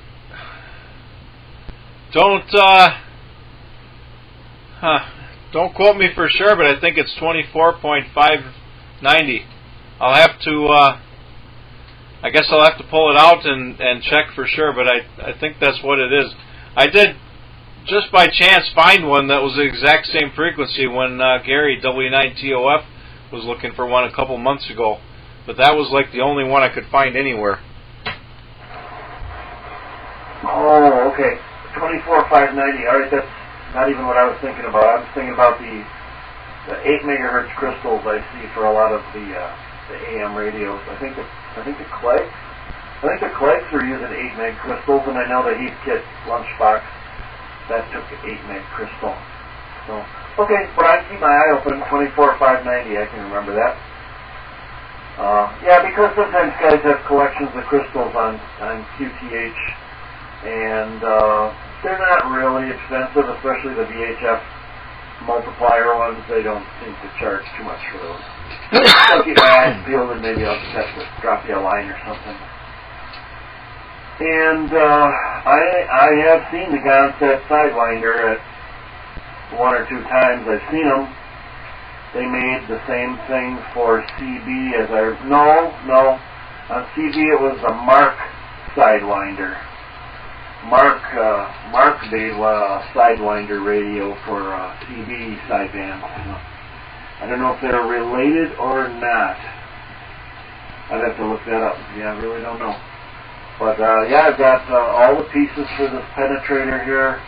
don't quote me for sure, but I think it's 24.590. I'll have to. I guess I'll have to pull it out and check for sure, but I think that's what it is. I did just by chance find one that was the exact same frequency when Gary W9TOF was looking for one a couple months ago, but that was like the only one I could find anywhere. Oh, okay. 24.590. All right, that's not even what I was thinking about. I was thinking about the 8 megahertz crystals I see for a lot of the AM radios. I think the Clegs are using 8 meg crystals, and I know the Heathkit lunchbox that took 8 meg crystal. So okay, but I keep my eye open. 24.590. I can remember that. Yeah, because sometimes guys have collections of crystals on QTH, and they're not really expensive, especially the VHF multiplier ones. They don't seem to charge too much for those. I'll keep my eyes peeled, and maybe I'll just have to drop you a line or something. And I have seen the Gonset Sidewinder at 1 or 2 times. I've seen them. They made the same thing for CB as no. On CB it was a Mark Sidewinder. Mark made a Sidewinder radio for CB sideband. I don't know if they're related or not. I'd have to look that up. Yeah, I really don't know. But yeah, I've got all the pieces for this penetrator here.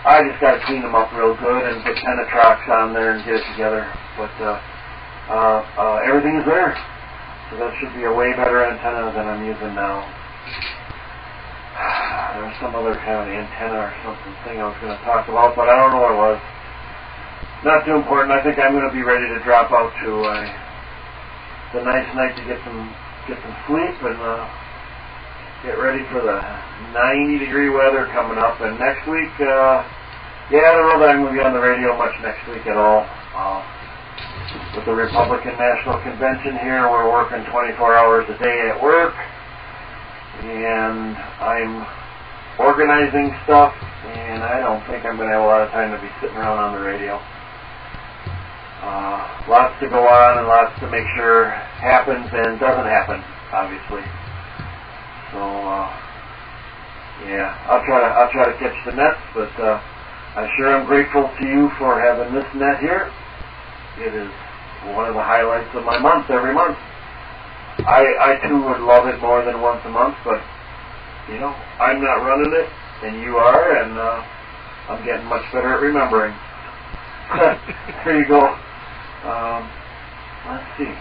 I just got to clean them up real good and put Penetrox on there and get it together. But everything is there. So that should be a way better antenna than I'm using now. There was some other kind of antenna or something I was going to talk about, but I don't know what it was. Not too important. I think I'm going to be ready to drop out to the nice night to get some sleep and get ready for the 90-degree weather coming up. And next week, I don't know that I'm going to be on the radio much next week at all. With the Republican National Convention here, we're working 24 hours a day at work, and I'm organizing stuff, and I don't think I'm going to have a lot of time to be sitting around on the radio. Lots to go on and lots to make sure happens and doesn't happen, obviously. So, I'll try to catch the nets, but I sure am grateful to you for having this net here. It is one of the highlights of my month every month. I too would love it more than once a month, but I'm not running it, and you are, and I'm getting much better at remembering. There you go. Let's see.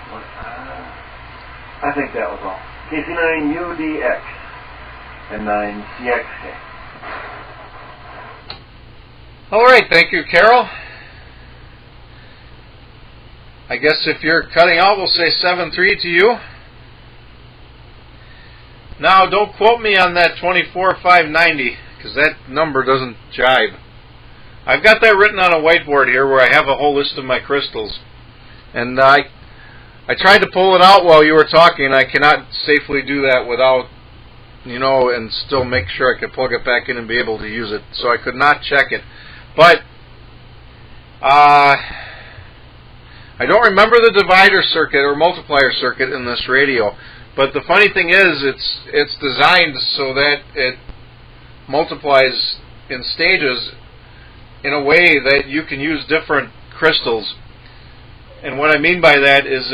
I think that was all. KC9UDX and 9CXK. All right, thank you, Carol. I guess if you're cutting out, we'll say 7-3 to you. Now, don't quote me on that 24,590, because that number doesn't jibe. I've got that written on a whiteboard here where I have a whole list of my crystals. And I tried to pull it out while you were talking. I cannot safely do that without, and still make sure I could plug it back in and be able to use it. So I could not check it. But I don't remember the divider circuit or multiplier circuit in this radio. But the funny thing is, it's designed so that it multiplies in stages in a way that you can use different crystals. And what I mean by that is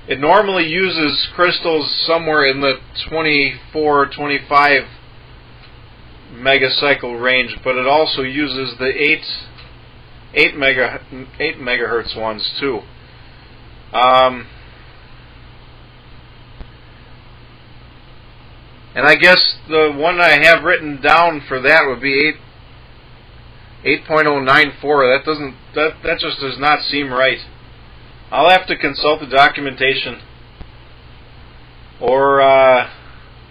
it normally uses crystals somewhere in the 24-25 megacycle range, but it also uses the 8 megahertz ones too. And I guess the one I have written down for that would be 8.094. That just does not seem right. I'll have to consult the documentation or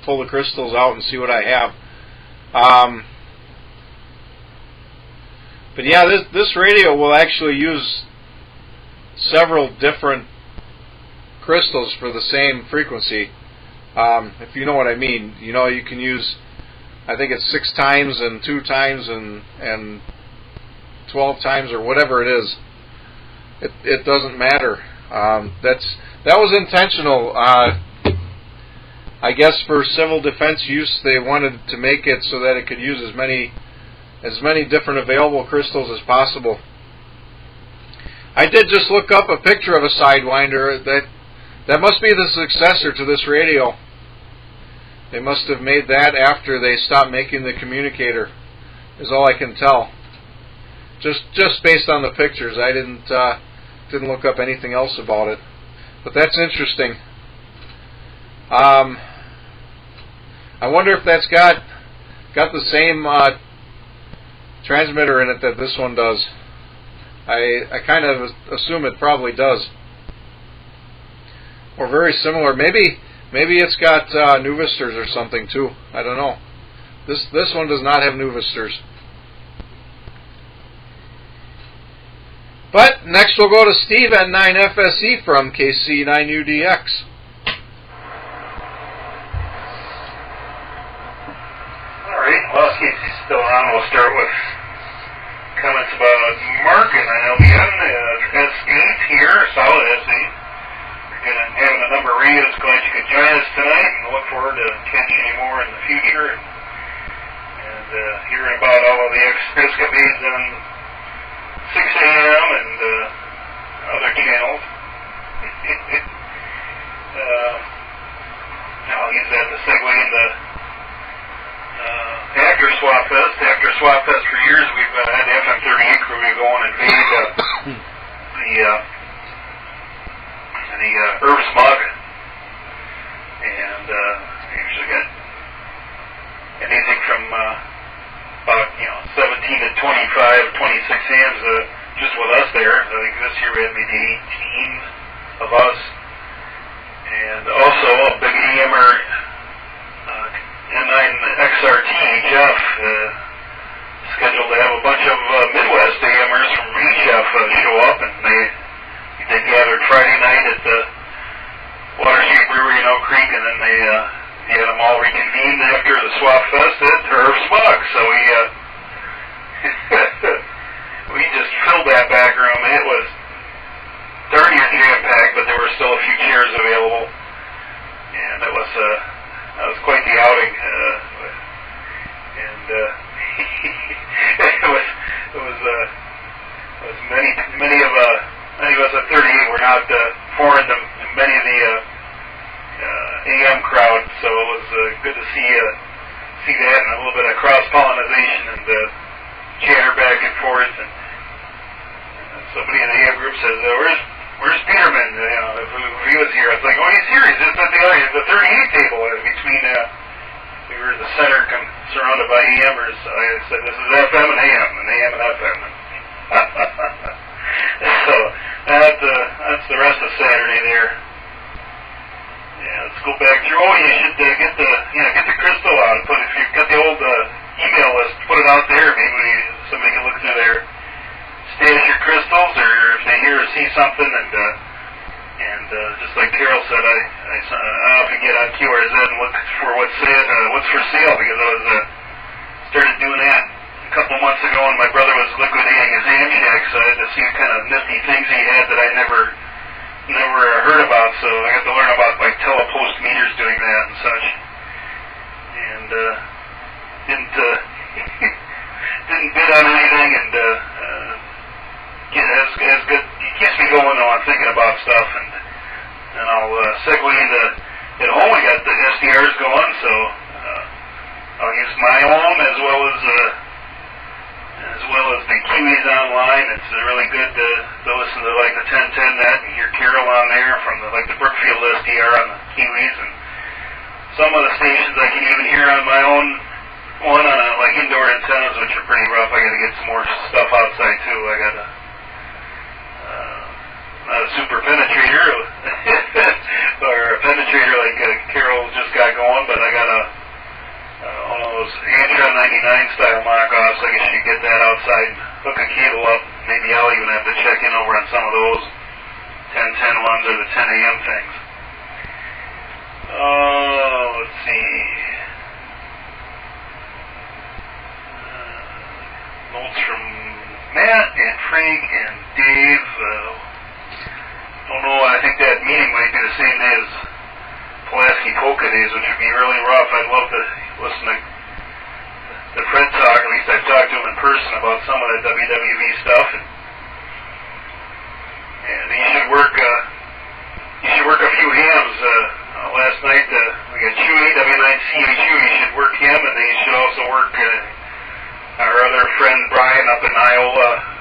pull the crystals out and see what I have. But yeah, this radio will actually use several different crystals for the same frequency. If you know what I mean, you can use, I think it's 6 times and 2 times and 12 times or whatever it is. It doesn't matter. That was intentional. I guess for civil defense use, they wanted to make it so that it could use as many different available crystals as possible. I did just look up a picture of a Sidewinder. That must be the successor to this radio. They must have made that after they stopped making the communicator, is all I can tell. Just based on the pictures. I didn't look up anything else about it. But that's interesting. I wonder if that's got the same transmitter in it that this one does. I kind of assume it probably does. Or very similar. Maybe it's got nuvistors or something too. I don't know. This one does not have nuvistors. But next we'll go to Steve at 9FSE from KC9UDX. All right. Well, if he's still around, we'll start with comments about Mark and LBN S8 here, solid S8. We're going to have a number of radios glad you could join us tonight, and look forward to catching you more in the future and hearing about all of the escapades on 6 a.m. and other channels. I'll use that to segue into after Swap Fest. After Swap Fest for years, we've had the FM38 crew go on and invade the the Earth smog, and we usually get anything from about 17 to 25, 26 hams just with us there. I think this year we had maybe 18 of us, and also a big hammer, N9 XRT Jeff. Scheduled to have a bunch of Midwest AMers from HF show up, and they gathered Friday night at the Water Street Brewery in Oak Creek, and then they had them all reconvened after the Swap Fest at Herb Smug. So we just filled that back room. It was darn near jam-packed, but there were still a few chairs available, and that was quite the outing. It was many of us at 38 were not foreign to many of the AM crowd, so it was good to see that, and a little bit of cross-pollination and chatter back and forth. And somebody in the AM group says, "Where's Peterman? If he was here," I was like, "Oh, he's here. He's just at the 38 table between." We were in the center, surrounded by AMers. I said, "This is FM and AM, and AM and FM." So that's the rest of Saturday there. Yeah, let's go back through. Oh, you should get the crystal out. If you've got the old email list, put it out there. Maybe somebody can look through there, stash your crystals, or if they hear or see something, and just like Carol said, I often get on QRZ and look for what's for sale, because I was started doing that a couple of months ago, and my brother was liquidating his Amshack, so I had to see what kind of nifty things he had that I never heard about. So I got to learn about like telepost meters doing that and such, and didn't bid on anything, and has good. It keeps me going though. I'm thinking about stuff, and I'll segue into at home. We got the SDRs going, so I'll use my own as well as the Kiwis online. It's really good to listen to like the 1010 net and hear Carol on there from the Brookfield SDR on the Kiwis, and some of the stations I can even hear on my own one on like indoor antennas, which are pretty rough. I got to get some more stuff outside too. I got not a super penetrator or a penetrator like Carol just got going, but I got one of those Antron 99 style mock-offs. I guess you get that outside, hook a cable up. Maybe I'll even have to check in over on some of those 1010 ones or the 10 AM things. Let's see. Notes from Matt and Frank and Dave. Don't know, I think that meeting might be the same day as Pulaski Polka Days, which would be really rough. I'd love to listen to Fred talk. At least I've talked to him in person about some of the WWV stuff. And he should work a few hams. Last night we got Chewy, W9CHU. He should work him, and he should also work our other friend Brian up in Iowa.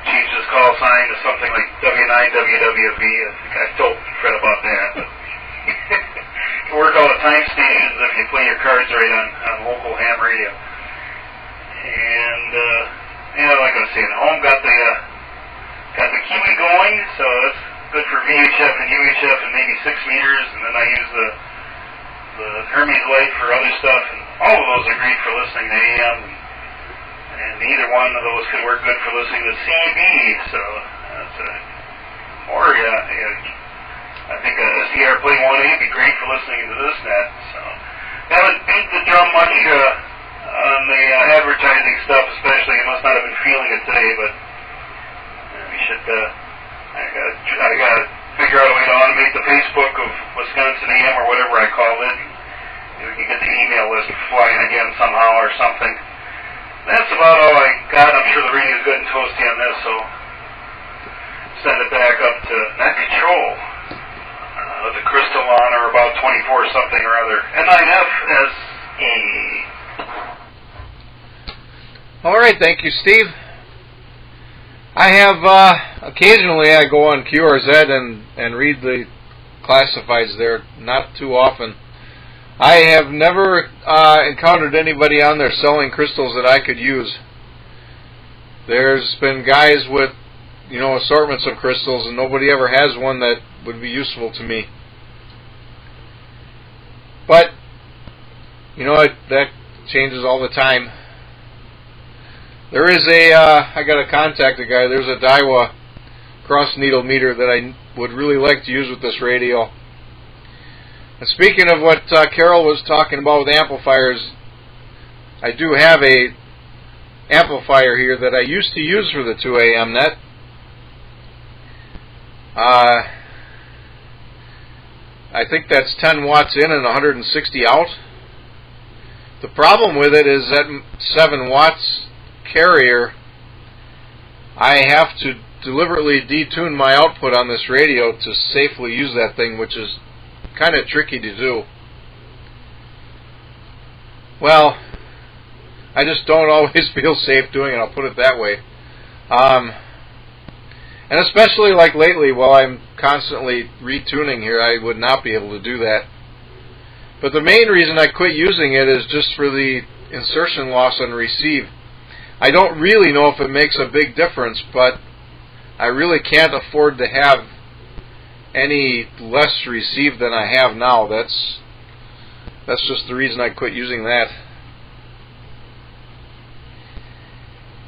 Changed his call sign to something like W9WWV. I think I told Fred about that. You work all the time stations if you play your cards right on local ham radio. And like I was saying, home got the Kiwi going, so that's good for VHF and UHF and maybe 6 meters, and then I use the Hermes light for other stuff, and all of those are great for listening to AM. And either one of those could work good for listening to CB, so that's I think a SDR Play 1A would be great for listening to this net. So haven't beat the drum much on the advertising stuff, especially. I must not have been feeling it today, but we should. I gotta figure out a way to automate the Facebook of Wisconsin AM or whatever I call it. We can get the email list flying again somehow or something. That's about all I got. I'm sure the radio's good and toasty on this, so send it back up to net control. The crystal on, or about 24 something or other. N9FSE. All right, thank you, Steve. I have occasionally I go on QRZ and read the classifieds there, not too often. I have never encountered anybody on there selling crystals that I could use. There's been guys with, assortments of crystals, and nobody ever has one that would be useful to me. But, that changes all the time. There is I got to contact a guy. There's a Daiwa cross needle meter that I would really like to use with this radio. And speaking of what Carol was talking about with amplifiers, I do have a amplifier here that I used to use for the 2 AM net. I think that's 10 watts in and 160 out. The problem with it is that 7 watts carrier, I have to deliberately detune my output on this radio to safely use that thing, which is kind of tricky to do. Well, I just don't always feel safe doing it, I'll put it that way. And especially like lately, while I'm constantly retuning here, I would not be able to do that. But the main reason I quit using it is just for the insertion loss on receive. I don't really know if it makes a big difference, but I really can't afford to have any less receive than I have now. That's just the reason I quit using that.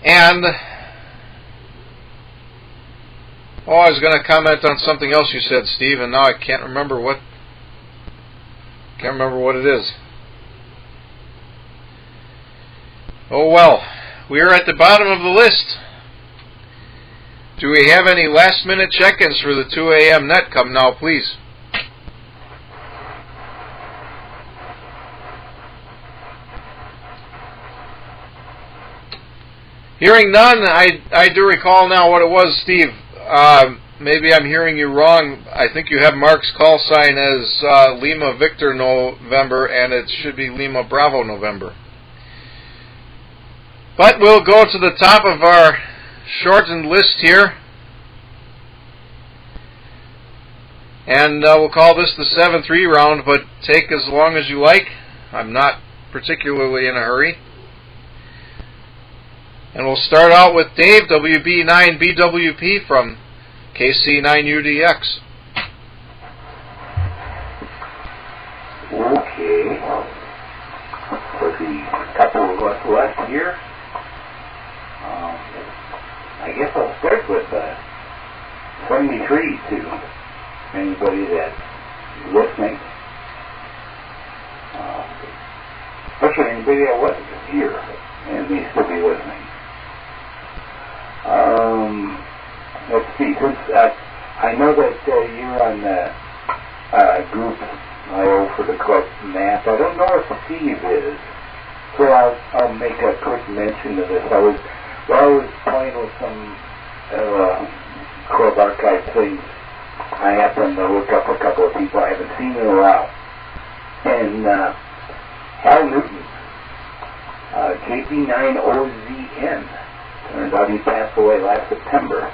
And I was going to comment on something else you said, Steve, and now I can't remember what it is. Oh well, we are at the bottom of the list. Do we have any last-minute check-ins for the 2 AM net? Come now, please. Hearing none, I do recall now what it was, Steve. Maybe I'm hearing you wrong. I think you have Mark's call sign as Lima Victor November, and it should be Lima Bravo November. But we'll go to the top of our shortened list here, and we'll call this the 7-3 round, but take as long as you like. I'm not particularly in a hurry. And we'll start out with Dave, WB9BWP from KC9UDX. Okay. For the couple of us left here, I guess I'll start with 73 to anybody that's listening, especially anybody that wasn't here and needs to be listening. Let's see, since I know that you're on the group IO for the club map, I don't know if Steve is, so I'll make a quick mention of this. While I was playing with some club archive things, I happened to look up a couple of people I haven't seen in a while. And Hal Newton, JP9OZN, turns out he passed away last September.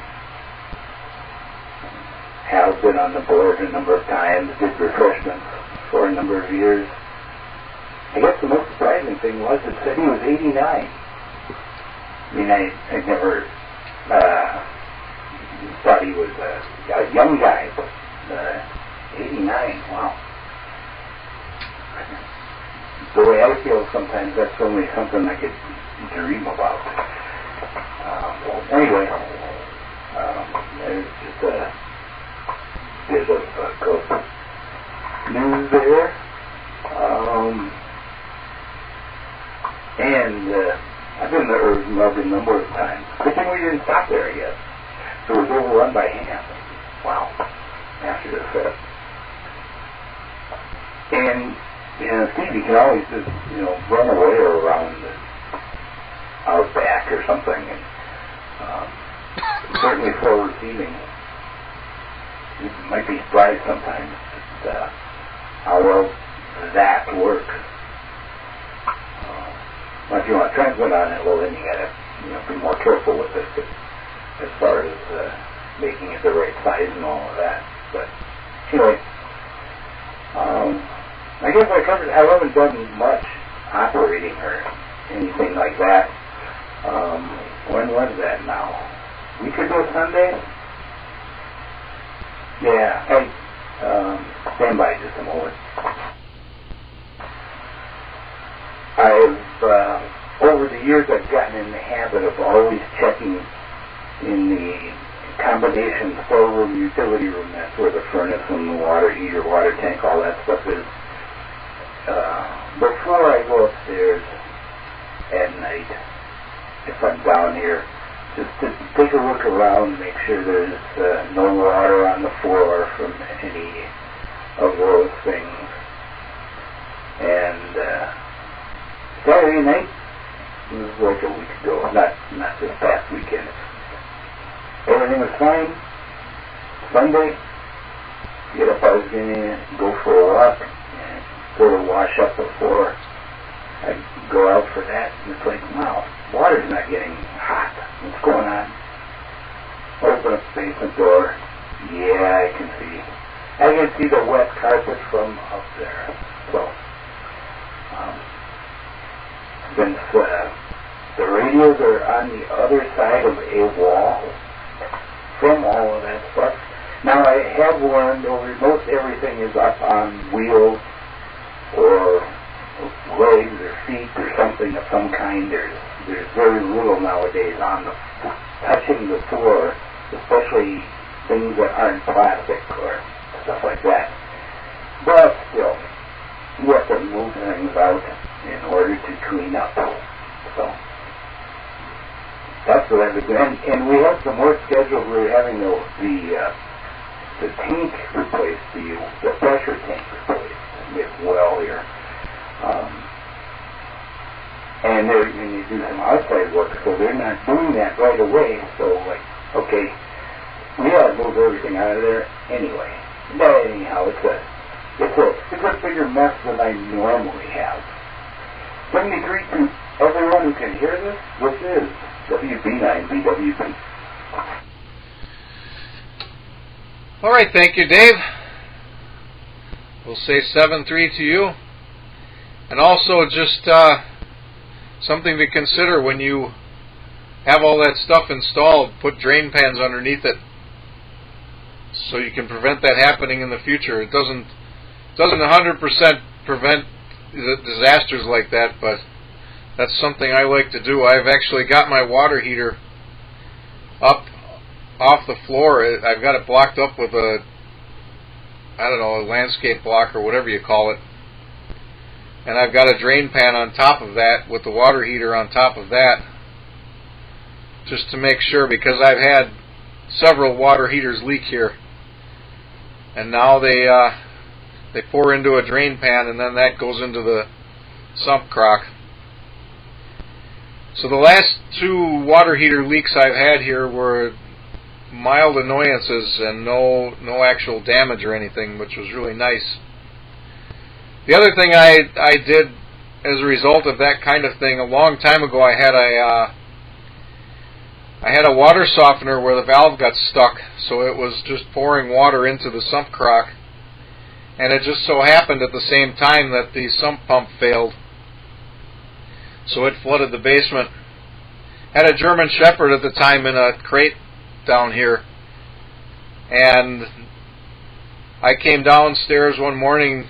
Hal's been on the board a number of times, did refreshments for a number of years. I guess the most surprising thing was it said he was 89. I mean, I never thought he was a young guy, but 89, wow. The way I feel sometimes, that's only something I could dream about. Anyway, there's just a bit of club news there. And I've been there a number of times. Good thing we didn't stop there yet. So it was overrun by hand. Wow. After the fest. And, Steve, you can always just, run away or around out back or something. And certainly for receiving, you might be surprised sometimes at how well that works. But if you want to transmit on it, well, then you got to be more careful with it as far as making it the right size and all of that. But anyway, I guess I haven't done much operating or anything like that. When was that now? A week ago Sunday? Yeah, hey, stand by just a moment. Over the years I've gotten in the habit of always checking in the combination storeroom, utility room, that's where the furnace and the water heater, water tank, all that stuff is. Before I go upstairs at night, if I'm down here, just to take a look around, make sure there's no water on the floor from any of those things. And Saturday night, it was like a week ago, not this past weekend. Everything was fine. Sunday, get up, I was going to go for a walk and go to wash up the floor. I go out for that, and it's like, wow, water's not getting hot. What's going on? Open up the basement door. Yeah, I can see the wet carpet from up there. So, since the radios are on the other side of a wall from all of that stuff, now I have learned most everything is up on wheels or legs or feet or something of some kind. There's very little nowadays on touching the floor, especially things that aren't plastic or stuff like that. But still, you have to move things out in order to clean up. So that's what I've been doing. And we have some more scheduled. We're having the tank replaced, the pressure tank replaced as well here. And they're going to do some outside work, so they're not doing that right away. So, like, okay, we ought to move everything out of there anyway. But anyhow, it's a bigger mess than I normally have. 73 to everyone who can hear this. This is WB9BWP. All right, thank you, Dave. We'll say 7-3 to you. And also just something to consider when you have all that stuff installed, put drain pans underneath it so you can prevent that happening in the future. It doesn't 100% prevent disasters like that, but that's something I like to do. I've actually got my water heater up off the floor. I've got it blocked up with a landscape block or whatever you call it. And I've got a drain pan on top of that with the water heater on top of that, just to make sure, because I've had several water heaters leak here. And now they pour into a drain pan, and then that goes into the sump crock. So the last 2 water heater leaks I've had here were mild annoyances and no actual damage or anything, which was really nice. The other thing I did as a result of that kind of thing, a long time ago, I had a water softener where the valve got stuck, so it was just pouring water into the sump crock, and it just so happened at the same time that the sump pump failed, so it flooded the basement. Had a German Shepherd at the time in a crate down here, and I came downstairs one morning,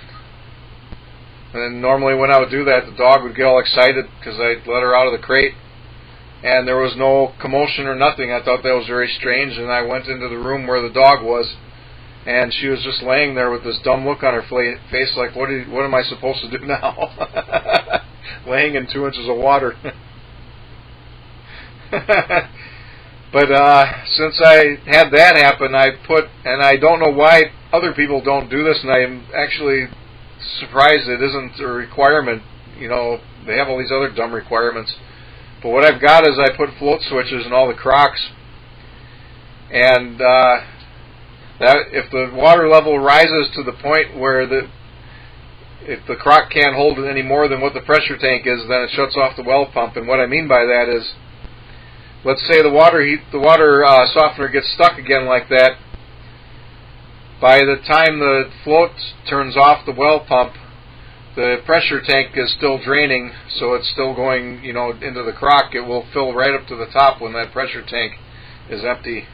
and normally when I would do that, the dog would get all excited because I'd let her out of the crate, and there was no commotion or nothing. I thought that was very strange, and I went into the room where the dog was, and she was just laying there with this dumb look on her face, like, what am I supposed to do now? Laying in 2 inches of water. But since I had that happen, and I don't know why other people don't do this, and I'm actually surprised it isn't a requirement. You know, they have all these other dumb requirements. But what I've got is I put float switches in all the crocks, and that if the water level rises to the point where if the crock can't hold it any more than what the pressure tank is, then it shuts off the well pump. And what I mean by that is, let's say the water softener gets stuck again like that. by the time the float turns off the well pump, the pressure tank is still draining, so it's still going, into the crock. It will fill right up to the top when that pressure tank is empty,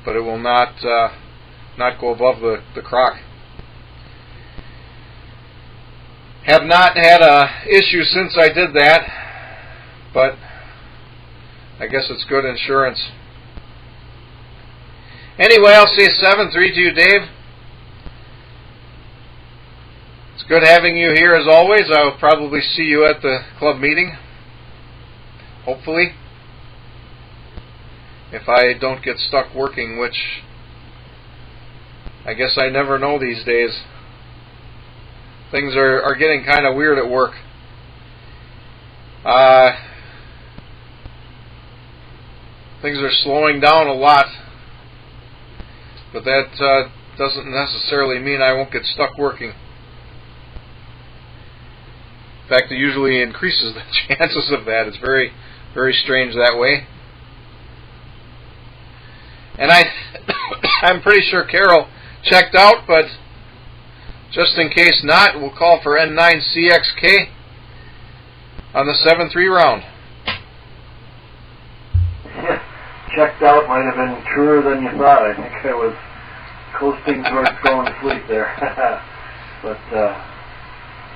but it will not go above the crock. Have not had a issue since I did that, but I guess it's good insurance. Anyway, I'll say 7-3 to you, Dave. It's good having you here as always. I will probably see you at the club meeting, hopefully, if I don't get stuck working, which I guess I never know these days. Things are getting kind of weird at work. Things are slowing down a lot, but that doesn't necessarily mean I won't get stuck working. In fact, it usually increases the chances of that. It's very, very strange that way. And I'm pretty sure Carol checked out, but just in case not, we'll call for N9CXK on the 7-3 round. Checked out might have been truer than you thought. I think I was coasting towards going to sleep there. But,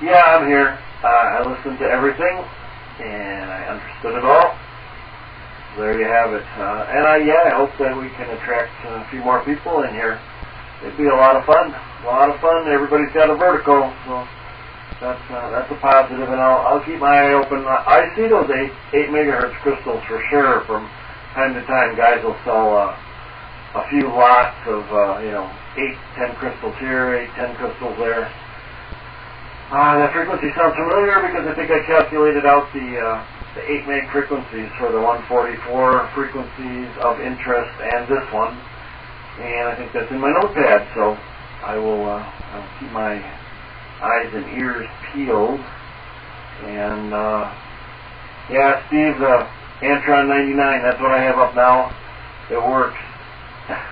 yeah, I'm here. I listened to everything, and I understood it all. There you have it. And I hope that we can attract a few more people in here. It'd be a lot of fun. A lot of fun. Everybody's got a vertical, so that's a positive. And I'll keep my eye open. I see those 8 megahertz crystals for sure. From time to time, guys will sell a few lots of 8, 10 crystals here, 8, 10 crystals there. That frequency sounds familiar because I think I calculated out the 8 meg frequencies for the 144 frequencies of interest and this one, and I think that's in my notepad. So I will keep my eyes and ears peeled. And Steve, Antron 99, that's what I have up now. It works.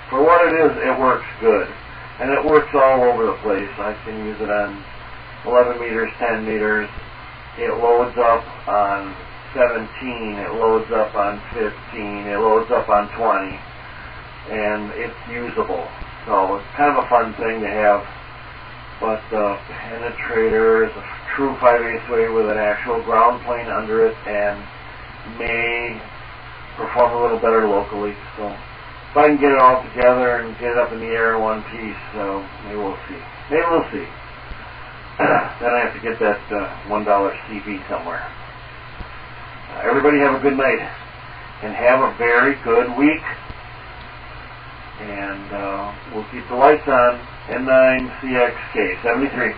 For what it is, it works good, and it works all over the place. I can use it on 11 meters, 10 meters. It loads up on 17, it loads up on 15, it loads up on 20, and it's usable. So it's kind of a fun thing to have. But the penetrator is a true 5/8 wave with an actual ground plane under it, and may perform a little better locally. So if I can get it all together and get it up in the air in one piece, so maybe we'll see. Maybe we'll see. Then I have to get that $1 CV somewhere. Everybody have a good night, and have a very good week. And we'll keep the lights on. N9CXK 73.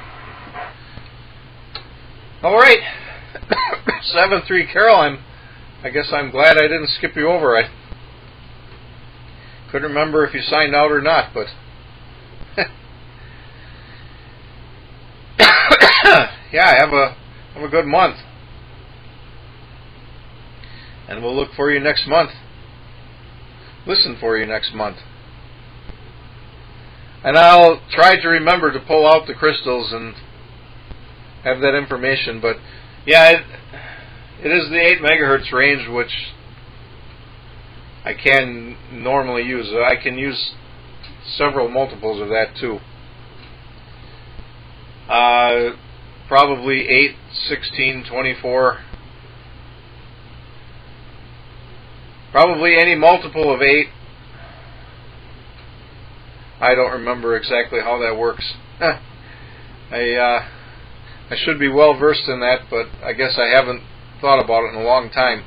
All right, 7-3, Carol. I guess I'm glad I didn't skip you over. I couldn't remember if you signed out or not, but yeah, have a good month, and we'll look for you next month. Listen for you next month, and I'll try to remember to pull out the crystals and have that information. But yeah, it is the 8 megahertz range, which I can normally use. I can use several multiples of that too. Probably 8, 16, 24. Probably any multiple of 8. I don't remember exactly how that works. I should be well versed in that, but I guess I haven't thought about it in a long time.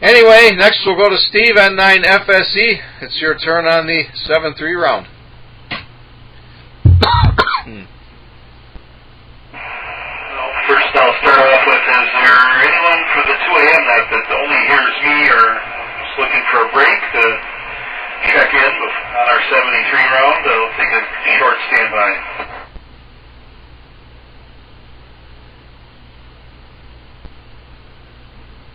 Anyway, next we'll go to Steve, N9FSE. It's your turn on the 7-3 round. First I'll start off with, is there anyone for the 2 a.m. night that only hears me or is looking for a break to check in on our 73 round? I'll take a short standby.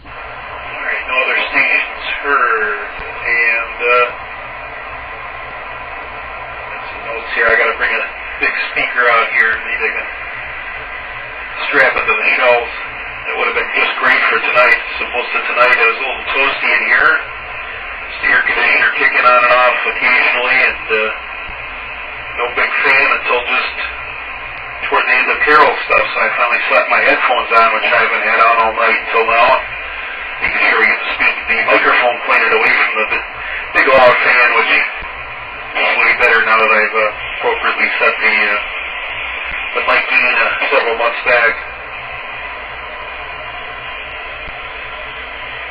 Alright, no other stations heard. And strap it to the shelves. It would have been just great for tonight. So most of tonight it was a little toasty in here. Just the air conditioner kicking on and off occasionally, and no big fan until just toward the end of Carol's stuff. So I finally slapped my headphones on, which I haven't had on all night until now. Making sure we get the microphone pointed away from the big loud fan, which is way better now that I've appropriately set the mic gain several months back.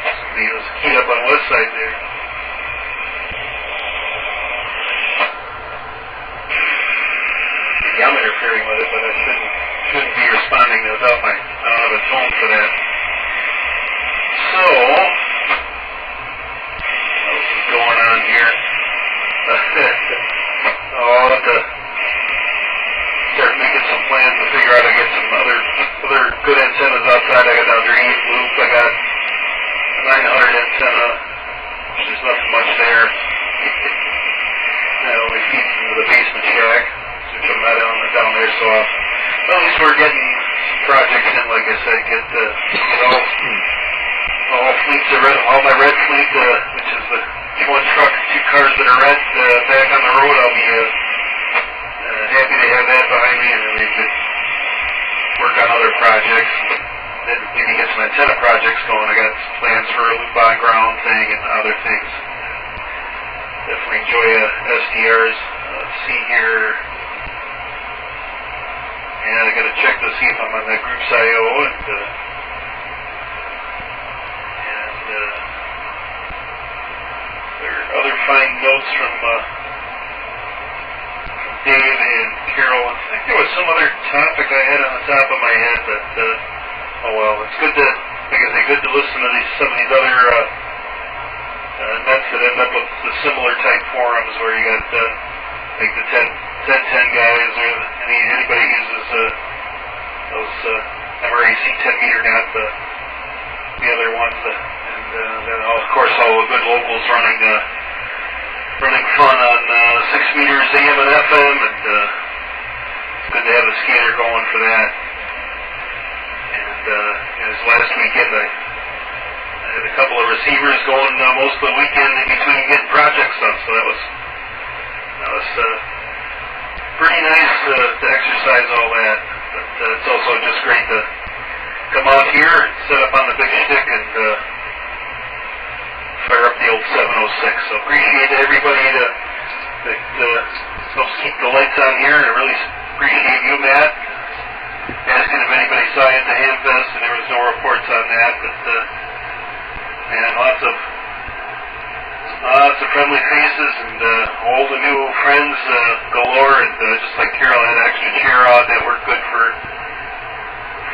Somebody was keyed up on the west side there. I'm interfering with it, but I shouldn't be responding without I don't have a tone for that. So, what else is going on here? I'll have to start making some plans to figure out how to get some other good antennas outside. I got down there 8 loop. I got a 900 antenna, which is nothing much there. That only feeds into the basement shack, which I'm not down there so often. Well, at least we're getting some projects in, like I said, get all fleets of all my red fleet, which is the 1 truck, 2 cars that are red, back on the road. I'll be happy to have that behind me, and then we could work on other projects. Then maybe get some antenna projects going. I got plans for a loop on ground thing and other things. Definitely enjoy SDRs. Let's see here. And I got to check to see if I'm on that group's IO, and there are other fine notes from Dave and Carol. I think there was some other topic I had on the top of my head, but oh well, it's good to, like I say, good to listen to some of these other nets that end up with the similar type forums where you got like the 1010 guys, or anybody uses those MRAC 10 meter net, the other ones, and then of course all the good locals running fun on 6 meters AM and FM, and it's good to have a scanner going for that. And this last weekend I had a couple of receivers going most of the weekend in between getting projects done, so that was pretty nice to exercise all that. But it's also just great to come out here and set up on the big stick and fire up the old 706. So appreciate everybody that helps keep the lights on here, and I really appreciate you, Matt, asking if anybody saw you at the Hamfest, and there was no reports on that. But man, lots of friendly faces, and old and new friends galore, and just like Carol had an extra chair out that worked good for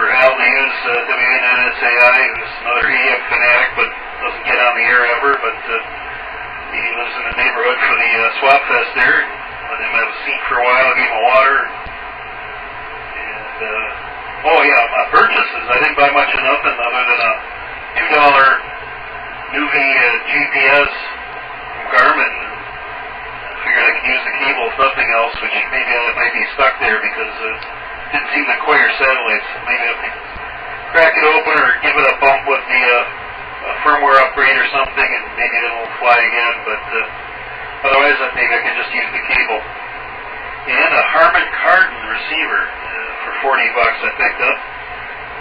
Al to use, WNSAI, who's another AM fanatic, but doesn't get on the air ever, but he lives in the neighborhood for the Swap Fest there. Let him have a seat for a while, gave him water, and oh yeah, my purchases, I didn't buy much of nothing other than a $2 Nuvi GPS from Garmin. I figured I could use the cable if nothing else, which maybe I might be stuck there because it didn't seem to acquire satellites. So maybe I could crack it open or give it a bump with the firmware upgrade or something, and maybe it'll fly again. But otherwise, maybe I could just use the cable. And a Harman Kardon receiver for $40 I picked up.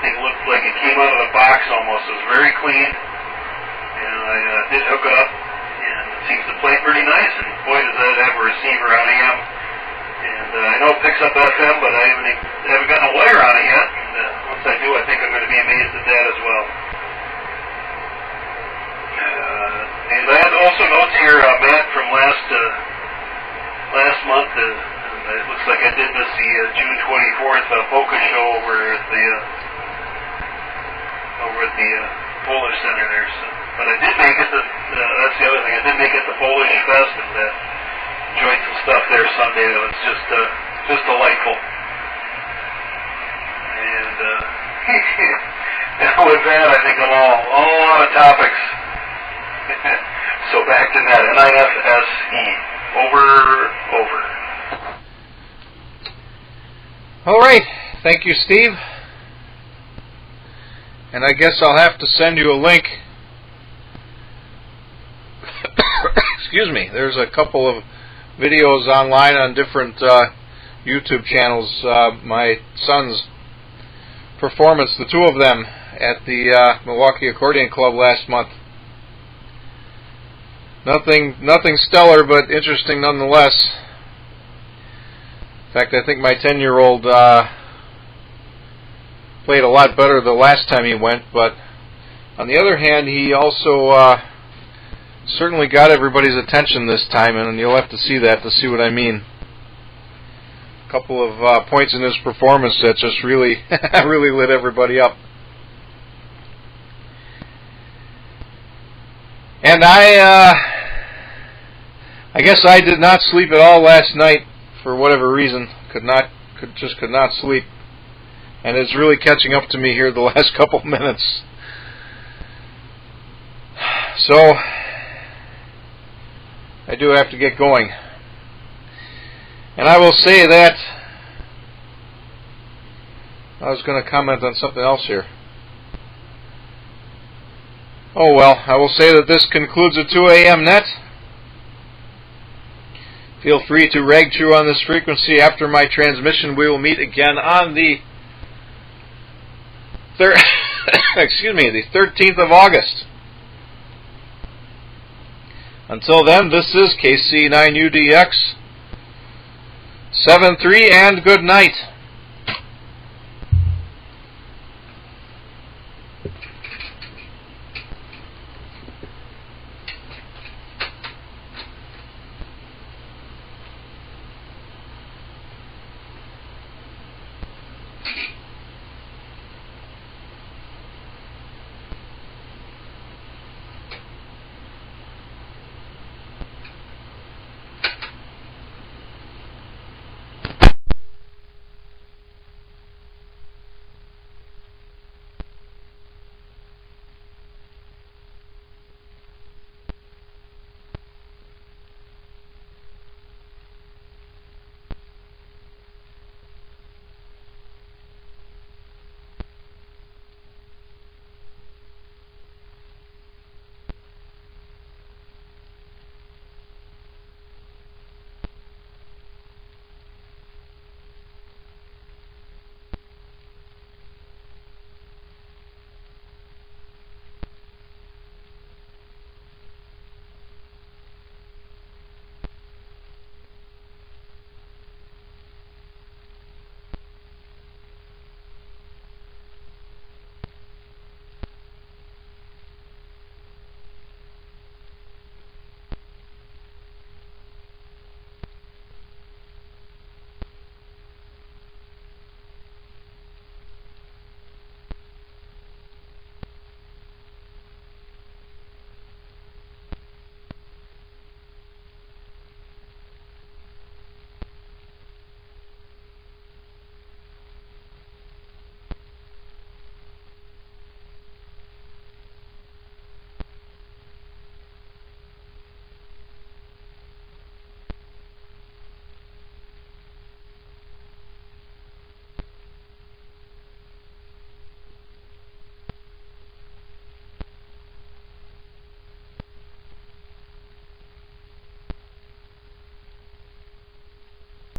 It looked like it came out of the box almost. It was very clean, and I did hook it up, and it seems to play pretty nice. And boy, does that have a receiver on AM. And I know it picks up FM, but I haven't gotten a wire on it yet. And once I do, I think I'm going to be amazed at that as well. And I had also notes here, Matt, from last month. It looks like I did miss the June 24th polka show over at the Polish Center there. So, but I did make it. That's the other thing. I did make it to Polish Fest, and enjoyed some stuff there Sunday. That was just delightful. And with that, I think I'm all out of topics. So back to that NIFSE. Over. All right. Thank you, Steve. And I guess I'll have to send you a link. Excuse me. There's a couple of videos online on different YouTube channels. My son's performance, the two of them, at the Milwaukee Accordion Club last month. Nothing stellar, but interesting nonetheless. In fact, I think my 10-year-old played a lot better the last time he went, but on the other hand, he also certainly got everybody's attention this time, and you'll have to see that to see what I mean. A couple of points in his performance that just really really lit everybody up. And I guess I did not sleep at all last night for whatever reason. Could not sleep, and it's really catching up to me here the last couple minutes. So I do have to get going. And I will say that I was going to comment on something else here. Oh well, I will say that this concludes the 2 a.m. net. Feel free to rag through on this frequency after my transmission. We will meet again on the the 13th of August. Until then, this is KC9UDX 73, and good night.